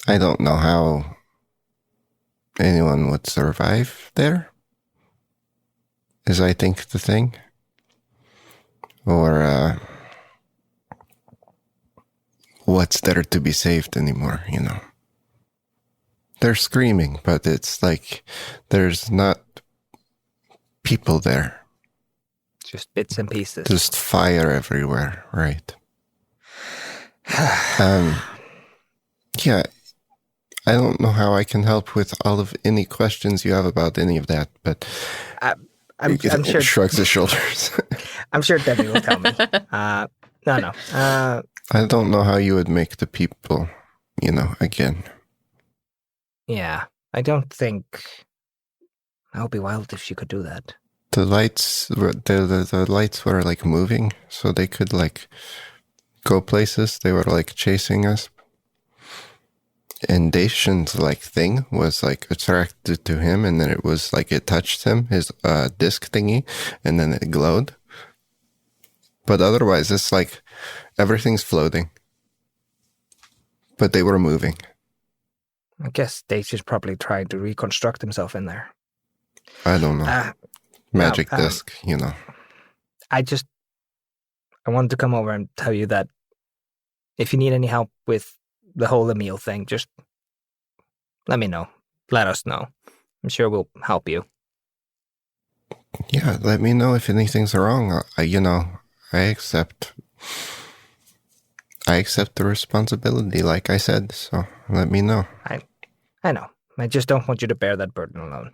don't know how anyone would survive there, is I think the thing. Or what's there to be saved anymore, They're screaming, but it's like there's not people there. Just bits and pieces. Just fire everywhere, right? Yeah, I don't know how I can help with any questions you have about any of that, but I'm sure shrugs his shoulders. I'm sure Debbie will tell me. No. I don't know how you would make the people, again. Yeah, I don't think that would be wild if she could do that. The lights were the lights were like moving, so they could like go places. They were like chasing us. And Dacian's like thing was like attracted to him, and then it was like it touched him, his disc thingy, and then it glowed. But otherwise, it's like everything's floating. But they were moving. I guess Dacian's probably trying to reconstruct himself in there. I don't know. Magic disc, I wanted to come over and tell you that if you need any help with the whole Emmil thing, just let me know. Let us know. I'm sure we'll help you. Yeah, let me know if anything's wrong. I accept the responsibility, like I said, so let me know. I know. I just don't want you to bear that burden alone.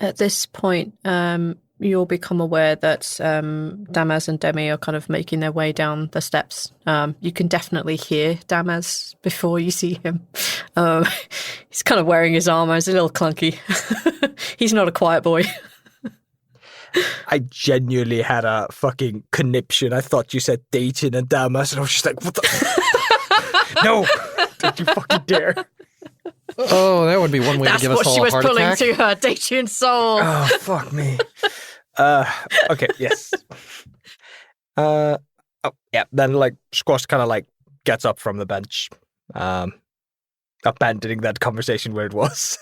At this point, you'll become aware that Damaz and Demi are kind of making their way down the steps. You can definitely hear Damaz before you see him. He's kind of wearing his armor. It's a little clunky. He's not a quiet boy. I genuinely had a fucking conniption. I thought you said Dacian and Damaz, and I was just like, what the? No! Don't you fucking dare. Oh, that would be one way to give us all a heart attack. That's what she was pulling to her Dacian soul. Oh, fuck me. Okay, yes. Yeah, then like Squash kind of like gets up from the bench, abandoning that conversation where it was.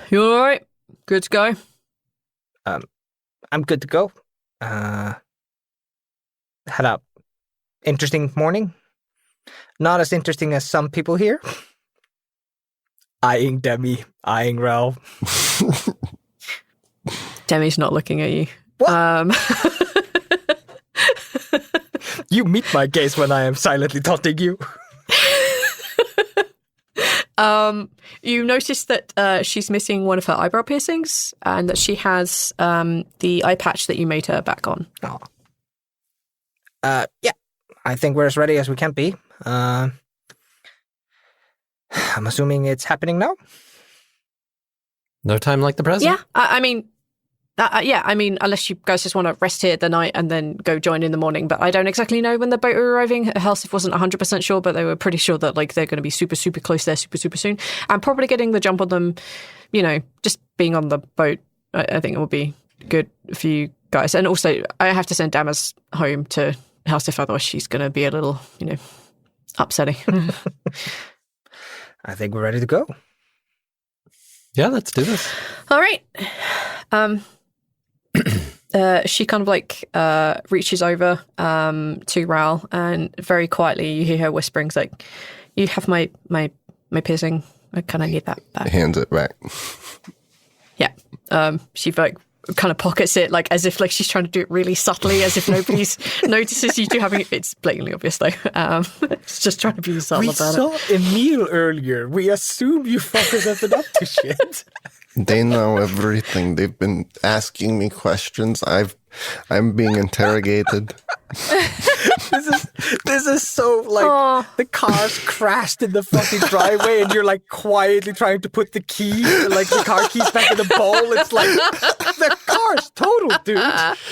You all right? Good to go? I'm good to go. Had a interesting morning. Not as interesting as some people here. Eyeing Demi, eyeing Rhal. Demi's not looking at you. What? You meet my gaze when I am silently taunting you. You notice that she's missing one of her eyebrow piercings, and that she has the eye patch that you made her back on. Oh. Yeah. I think we're as ready as we can be. I'm assuming it's happening now? No time like the present? Yeah, I mean, unless you guys just want to rest here the night and then go join in the morning. But I don't exactly know when the boat are arriving. Helsif wasn't 100% sure, but they were pretty sure that like they're going to be super, super close there super, super soon. And probably getting the jump on them, just being on the boat, I think it will be good for you guys. And also, I have to send Damaz home to Helsif, otherwise she's going to be a little, upsetting. I think we're ready to go. Yeah, let's do this. All right. She kind of like reaches over to Rhal, and very quietly you hear her whispering, like, "You have my piercing. I kind of need that back." Hands it back. Yeah. She like kind of pockets it, like as if like she's trying to do it really subtly, as if nobody's notices you do having it. It's blatantly obvious though. It's just trying to be subtle about it. We saw Emmil earlier. We assume you fuckers have been up to shit. They know everything. They've been asking me questions. I'm being interrogated. This is so like the car's crashed in the fucking driveway, and you're like quietly trying to put the key, like the car keys back in the bowl. It's like the car's total, dude.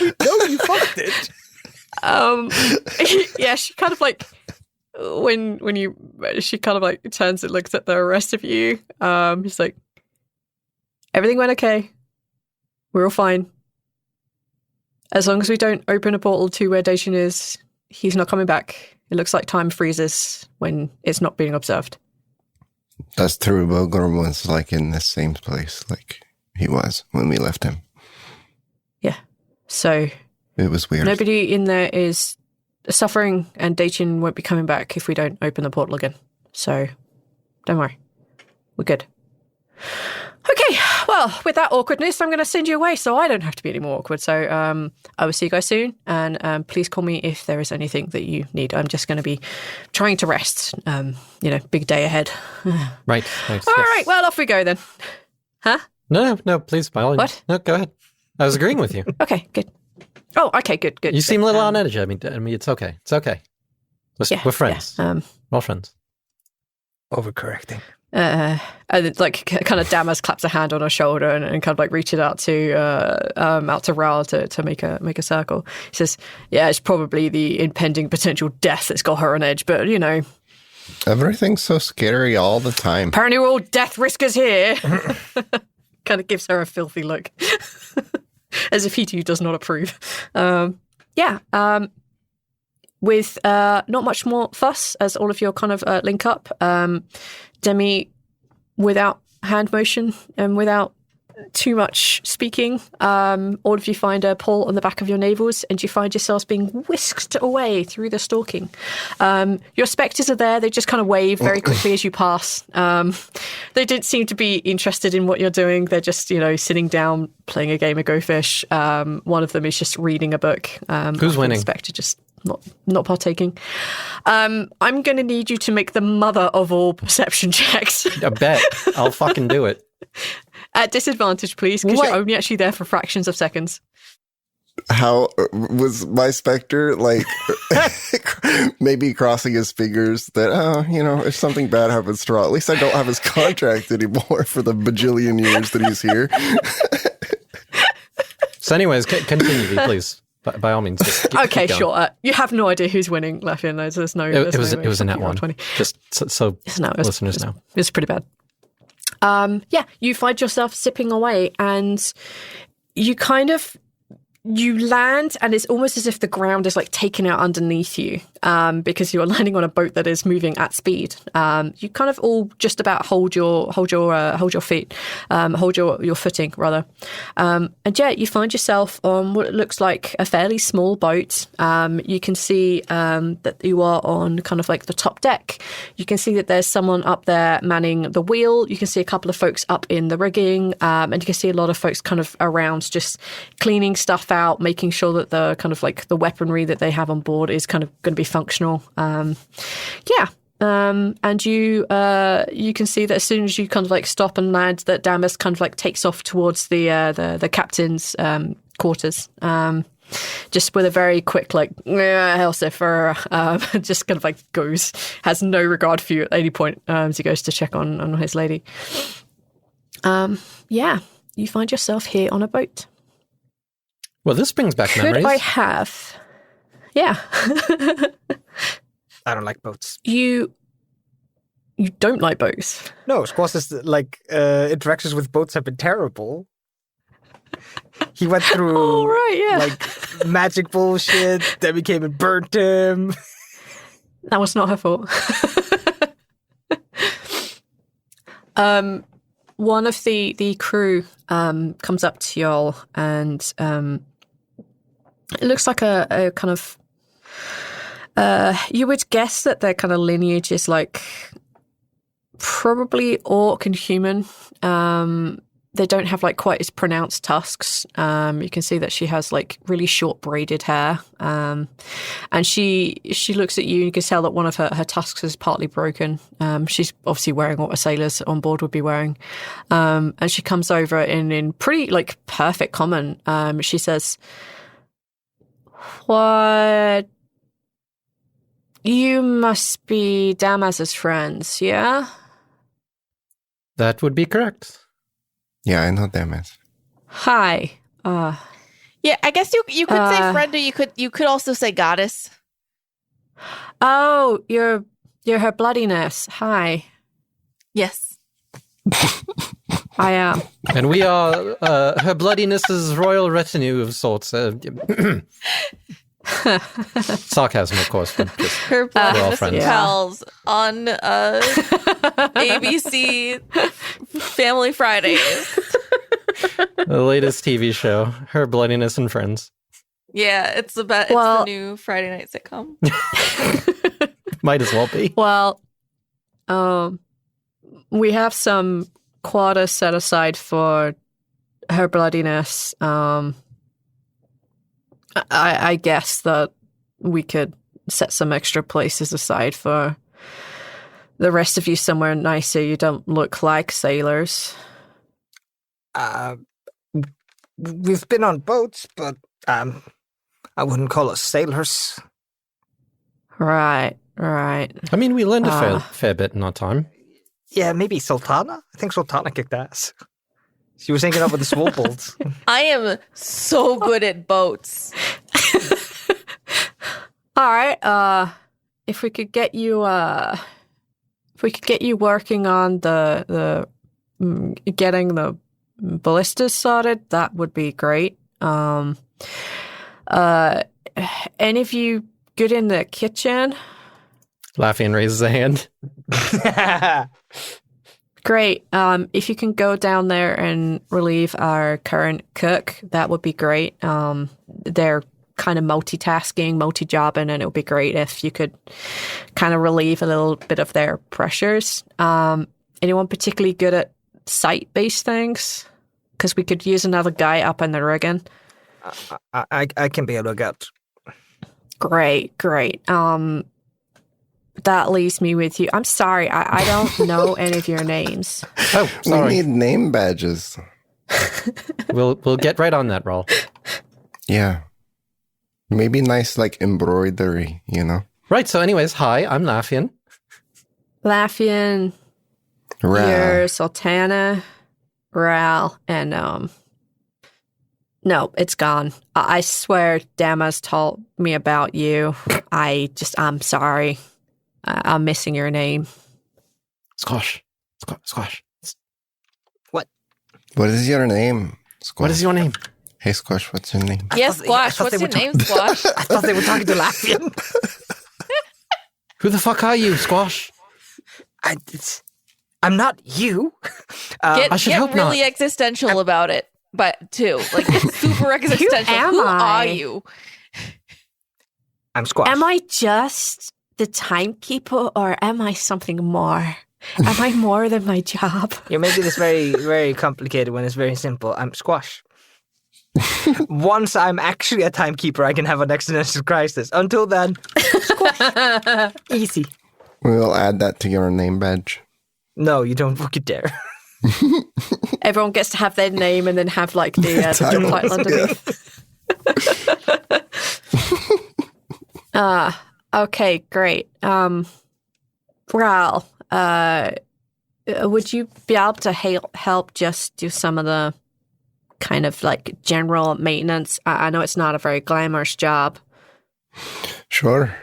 We know you fucked it. Yeah, she kind of like she kind of like turns and looks at the rest of you, he's like, everything went okay. We're all fine. As long as we don't open a portal to where Dacian is, he's not coming back. It looks like time freezes when it's not being observed. That's true. Bogor was like in the same place like he was when we left him. Yeah. So it was weird. Nobody in there is suffering, and Dacian won't be coming back if we don't open the portal again. So don't worry. We're good. Okay, well, with that awkwardness, I'm going to send you away so I don't have to be any more awkward. So I will see you guys soon, and please call me if there is anything that you need. I'm just going to be trying to rest. Big day ahead. Right. All right, well, off we go then. Huh? No, please, by all means. What? No, go ahead. I was agreeing with you. Okay, good. Oh, okay, good. You seem a little on edge. I mean, it's okay. It's okay. We're friends. Yeah, we're all friends. Overcorrecting. And like kind of Damas claps a hand on her shoulder and kind of like reaches out to Rhal to make a circle. He says, "Yeah, it's probably the impending potential death that's got her on edge, but everything's so scary all the time. Apparently, we're all death riskers here." Kind of gives her a filthy look, as if he too does not approve. With not much more fuss, as all of you kind of link up. Demi, without hand motion and without too much speaking, all of you find a pull on the back of your navels, and you find yourselves being whisked away through the stalking. Your spectres are there. They just kind of wave very quickly as you pass. They didn't seem to be interested in what you're doing. They're just, sitting down, playing a game of Go Fish. One of them is just reading a book. Who's winning? The spectre just not partaking. I'm going to need you to make the mother of all perception checks. I bet. I'll fucking do it. At disadvantage, please, because you're only actually there for fractions of seconds. How was my specter like maybe crossing his fingers that, if something bad happens to Rhal, at least I don't have his contract anymore for the bajillion years that he's here. So anyways, continue, V, please. By all means. Okay, sure. You have no idea who's winning, Lafian. There's no. It was a net one. 20. Just so listeners know. It's pretty bad. You find yourself zipping away, and you land, and it's almost as if the ground is like taken out underneath you, because you are landing on a boat that is moving at speed. You kind of all just about hold your feet, hold your footing rather, and you find yourself on what looks like a fairly small boat. You can see that you are on kind of like the top deck. You can see that there's someone up there manning the wheel. You can see a couple of folks up in the rigging, and you can see a lot of folks kind of around just cleaning stuff out, making sure that the kind of like the weaponry that they have on board is kind of going to be functional. And you can see that as soon as you kind of like stop and land, that Damas kind of like takes off towards the captain's quarters. Just with a very quick like Hellsiffer, just kind of like goes, has no regard for you at any point as he goes to check on his lady. You find yourself here on a boat. Well, this brings back memories. Could I have? Yeah. I don't like boats. You don't like boats? No, Squash's interactions with boats have been terrible. He went through like magic bullshit. Debbie came and burnt him. That was not her fault. One of the crew comes up to y'all, and it looks like a kind of you would guess that their kind of lineage is like probably orc and human. They don't have like quite as pronounced tusks. You can see that she has like really short braided hair. And she looks at you, and you can tell that one of her tusks is partly broken. She's obviously wearing what a sailor's on board would be wearing. And she comes over in pretty like perfect common. She says, "What? You must be Damas's friends, yeah?" That would be correct. Yeah, I know Damas. Hi. Yeah, I guess you could say friend, or you could also say goddess. Oh, you're her bloodiness. Hi, Yes. I am. And we are Her Bloodiness's royal retinue of sorts. Sarcasm, of course. But just, Her we're all blood friends. pals on ABC Family Fridays. The latest TV show, Her Bloodiness and Friends. Yeah, it's the new Friday night sitcom. Might as well be. Well, we have some quarters set aside for her bloodiness. I guess that we could set some extra places aside for the rest of you somewhere nicer. You don't look like sailors. We've been on boats, but I wouldn't call us sailors. Right. I mean, we learned a fair bit in our time. Yeah, maybe Zaltanna? I think Zaltanna kicked ass. She was hanging out with the swobolds. I am so good at boats. All right. If we could get you working on the getting the ballistas sorted, that would be great. Any of you good in the kitchen? Lafian raises a hand. Great. If you can go down there and relieve our current cook, that would be great. They're kind of multitasking, multi-jobbing, and it would be great if you could kind of relieve a little bit of their pressures. Anyone particularly good at sight-based things? Because we could use another guy up in the rigging. I can be a lookout. Great. That leaves me with you. I'm sorry, I don't know any of your names. Oh, sorry. We need name badges. We'll get right on that, Rhal. Yeah. Maybe nice, like, embroidery, you know? Right, so anyways, hi, I'm Lafian. Lafian, Rhal. you're Zaltanna, Rhal, and no, it's gone. I swear Dama's told me about you. I'm sorry. I'm missing your name. Squash. What? What is your name, Squash? What is your name? Hey, Squash, what's your name? Yes, Squash. What's your name, Squash? I thought they were talking to Lafian. Who the fuck are you, Squash? I'm not you. I should hope really not. existential about it, but too. Like, it's super existential. am Who I? are you? I'm Squash. Am I just the timekeeper, or am I something more? Am I more than my job? You're making this very, very complicated when it's very simple. I'm Squash. Once I'm actually a timekeeper, I can have an existential crisis. Until then, Squash. Easy. We'll add that to your name badge. No, you don't fucking dare. Everyone gets to have their name and then have like the job title underneath. Okay, great. Rhal, would you be able to help just do some of the kind of like general maintenance? I know it's not a very glamorous job. Sure.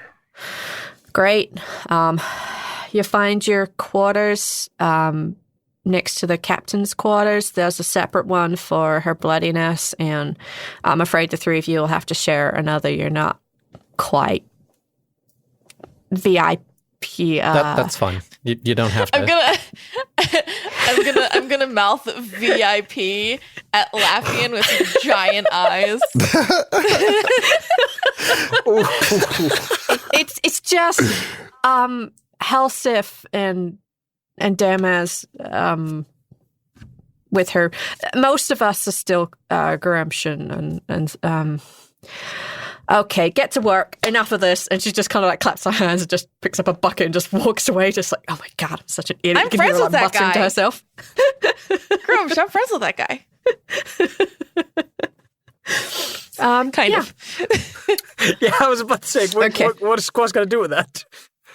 Great. You find your quarters next to the captain's quarters. There's a separate one for her bloodiness, and I'm afraid the three of you will have to share another. You're not quite VIP. That's fine. You don't have to. I'm gonna mouth VIP at Lafian with giant eyes. It's just Helsif and Damaz with her. Most of us are still Gramscian and okay, get to work. Enough of this. And she just kind of like claps her hands and just picks up a bucket and just walks away, just like, oh my God, I'm such an idiot. I'm friends with that muttering guy. to herself. Grumsh, I'm friends with that guy. Kind of. Yeah, I was about to say, what is Squash going to do with that?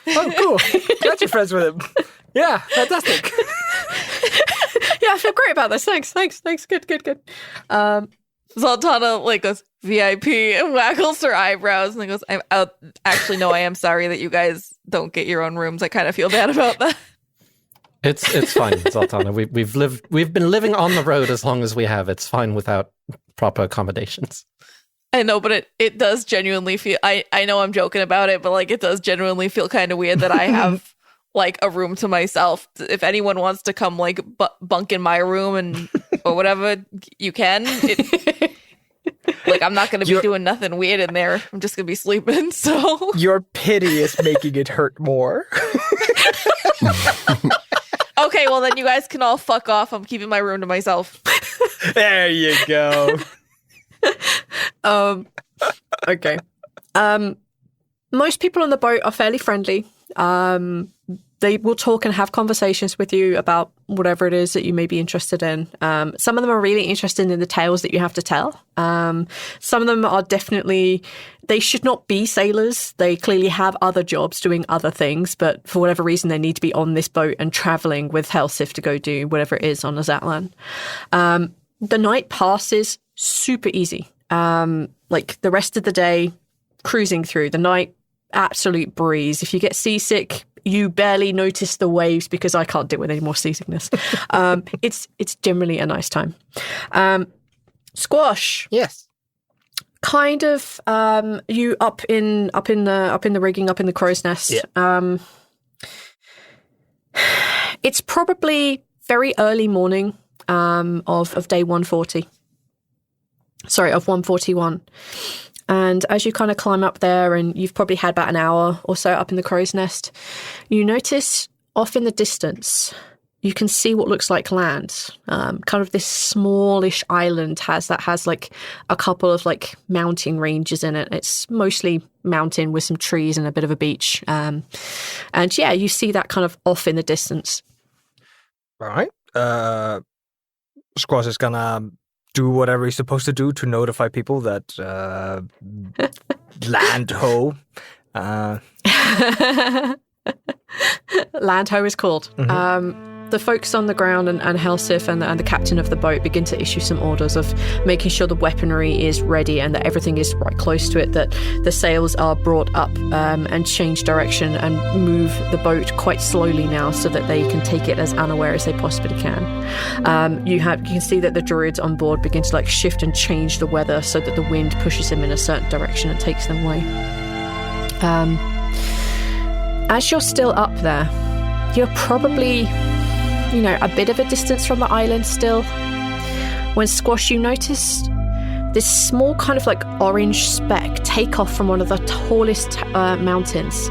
Oh, cool. Glad you're friends with him. Yeah, fantastic. Yeah, I feel great about this. Thanks. Good. Zaltanna like goes VIP and waggles her eyebrows and then goes, actually no, I am sorry that you guys don't get your own rooms. I kind of feel bad about that. It's fine, Zaltanna. We've been living on the road as long as we have. It's fine without proper accommodations. I know, but it does genuinely feel. I know I'm joking about it, but like it does genuinely feel kind of weird that I have like a room to myself. If anyone wants to come like bunk in my room and or whatever, you can. Like I'm not going to be doing nothing weird in there. I'm just going to be sleeping. So your pity is making it hurt more. Okay, well then you guys can all fuck off. I'm keeping my room to myself. There you go. Okay. Most people on the boat are fairly friendly. They will talk and have conversations with you about whatever it is that you may be interested in. Some of them are really interested in the tales that you have to tell. Some of them are definitely, they should not be sailors. They clearly have other jobs doing other things, but for whatever reason, they need to be on this boat and traveling with Helsif to go do whatever it is on Azatlan. The night passes super easy. Like the rest of the day, cruising through. The night, absolute breeze. If you get seasick, you barely notice the waves because I can't deal with any more seasickness. It's generally a nice time. Squash. Yes. Kind of you up in the rigging, up in the crow's nest. Yeah. It's probably very early morning of day 140. Sorry, of 141. And as you kind of climb up there, and you've probably had about an hour or so up in the crow's nest, you notice off in the distance, you can see what looks like land. Kind of this smallish island has like a couple of like mountain ranges in it. It's mostly mountain with some trees and a bit of a beach. And yeah, you see that kind of off in the distance. All right. Squash is gonna do whatever he's supposed to do to notify people that land ho. Land ho is called. Mm-hmm. The folks on the ground and Helsif and the captain of the boat begin to issue some orders of making sure the weaponry is ready and that everything is right close to it, that the sails are brought up and change direction and move the boat quite slowly now so that they can take it as unaware as they possibly can. You can see that the druids on board begin to like shift and change the weather so that the wind pushes them in a certain direction and takes them away. As you're still up there, you're probably, a bit of a distance from the island still. When Squash, you noticed this small kind of like orange speck take off from one of the tallest mountains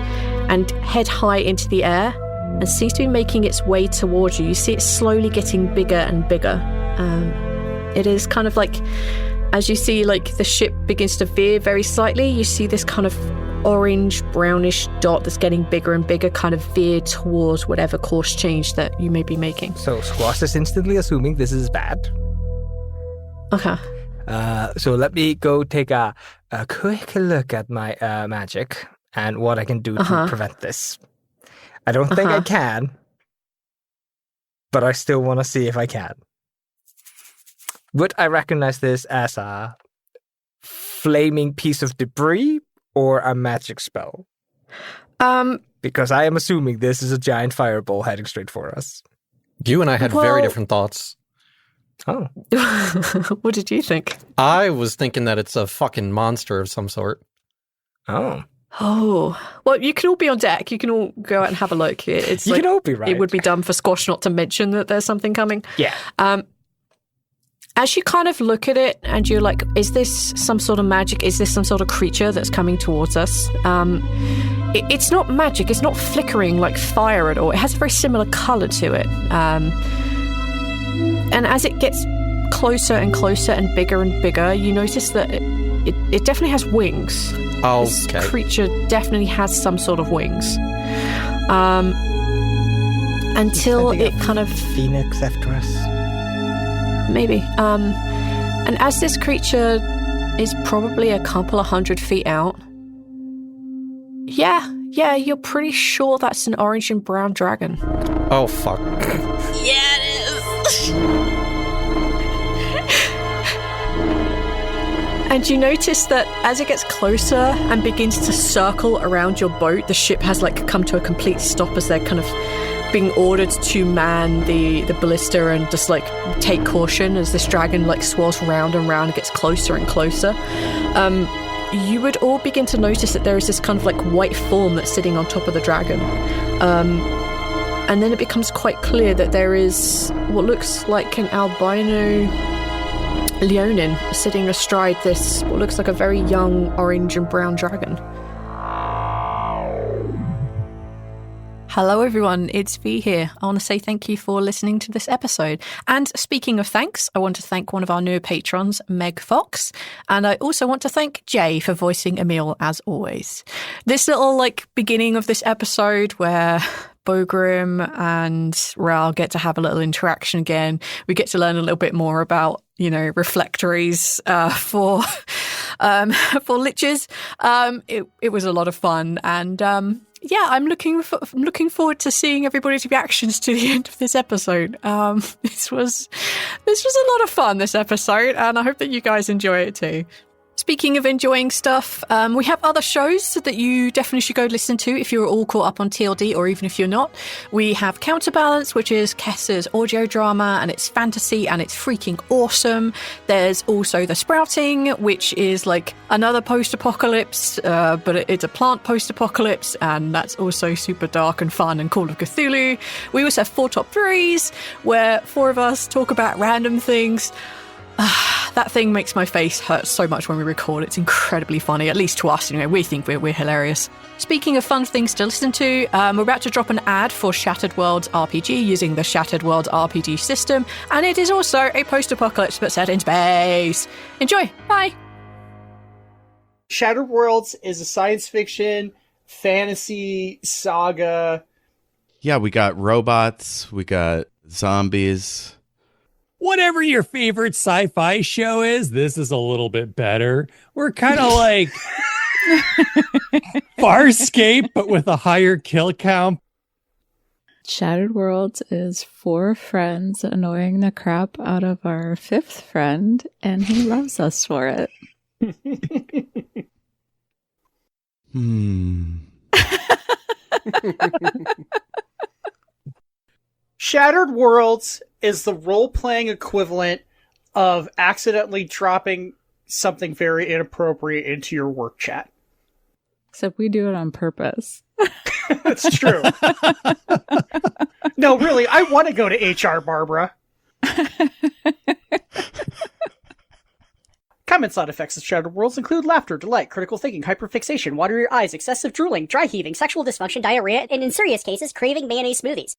and head high into the air and seems to be making its way towards you. You see it slowly getting bigger and bigger. It is kind of like, as you see like the ship begins to veer very slightly, you see this kind of orange brownish dot that's getting bigger and bigger kind of veer towards whatever course change that you may be making. So Squash is instantly assuming this is bad. Okay. So let me go take a quick look at my magic and what I can do to prevent this. I don't think I can, but I still want to see if I can. Would I recognize this as a flaming piece of debris or a magic spell? Because I am assuming this is a giant fireball heading straight for us. You and I had very different thoughts. Oh. What did you think? I was thinking that it's a fucking monster of some sort. Oh. Oh. Well, you can all be on deck. You can all go out and have a look. It's you can all be right. It would be dumb for Squash not to mention that there's something coming. Yeah. As you kind of look at it and you're like, is this some sort of magic? Is this some sort of creature that's coming towards us? It's not magic. It's not flickering like fire at all. It has a very similar color to it. And as it gets closer and closer and bigger, you notice that it definitely has wings. Oh, this creature definitely has some sort of wings. Until it kind of... Phoenix after us. Maybe. And as this creature is probably a couple of 100 feet out, yeah, you're pretty sure that's an orange and brown dragon. Oh, fuck. Yeah, it is. And you notice that as it gets closer and begins to circle around your boat, the ship has like come to a complete stop as they're kind of being ordered to man the ballista and just like take caution as this dragon like swirls round and round and gets closer and closer. You would all begin to notice that there is this kind of like white form that's sitting on top of the dragon. And then it becomes quite clear that there is what looks like an albino leonin sitting astride this, what looks like a very young orange and brown dragon. Hello everyone, it's V here. I want to say thank you for listening to this episode. And speaking of thanks, I want to thank one of our newer patrons, Meg Fox. And I also want to thank Jay for voicing Emmil as always. This little like beginning of this episode where Bogrim and Rhal get to have a little interaction again. We get to learn a little bit more about, you know, reflectories for liches. It was a lot of fun, and yeah, I'm looking forward to seeing everybody's reactions to the end of this episode. This was a lot of fun, this episode, and I hope that you guys enjoy it too. Speaking of enjoying stuff, we have other shows that you definitely should go listen to if you're all caught up on TLD, or even if you're not. We have Counterbalance, which is Kessa's audio drama, and it's fantasy, and it's freaking awesome. There's also The Sprouting, which is like another post-apocalypse, but it's a plant post-apocalypse, and that's also super dark and fun and Call of Cthulhu. We also have 4 Top 3s, where 4 of us talk about random things. That thing makes my face hurt so much when we record. It's incredibly funny, at least to us. You know, we think we're hilarious. Speaking of fun things to listen to, we're about to drop an ad for Shattered Worlds RPG using the Shattered Worlds RPG system, and it is also a post-apocalypse but set in space. Enjoy. Bye. Shattered Worlds is a science fiction fantasy saga. Yeah, we got robots, we got zombies. Whatever your favorite sci-fi show is, this is a little bit better. We're kind of like Farscape, but with a higher kill count. Shattered Worlds is 4 friends annoying the crap out of our 5th friend, and he loves us for it. Shattered Worlds is the role-playing equivalent of accidentally dropping something very inappropriate into your work chat. Except we do it on purpose. That's true. No, really, I want to go to HR, Barbara. Common side effects of Shattered Worlds include laughter, delight, critical thinking, hyperfixation, watery eyes, excessive drooling, dry heaving, sexual dysfunction, diarrhea, and in serious cases, craving mayonnaise smoothies.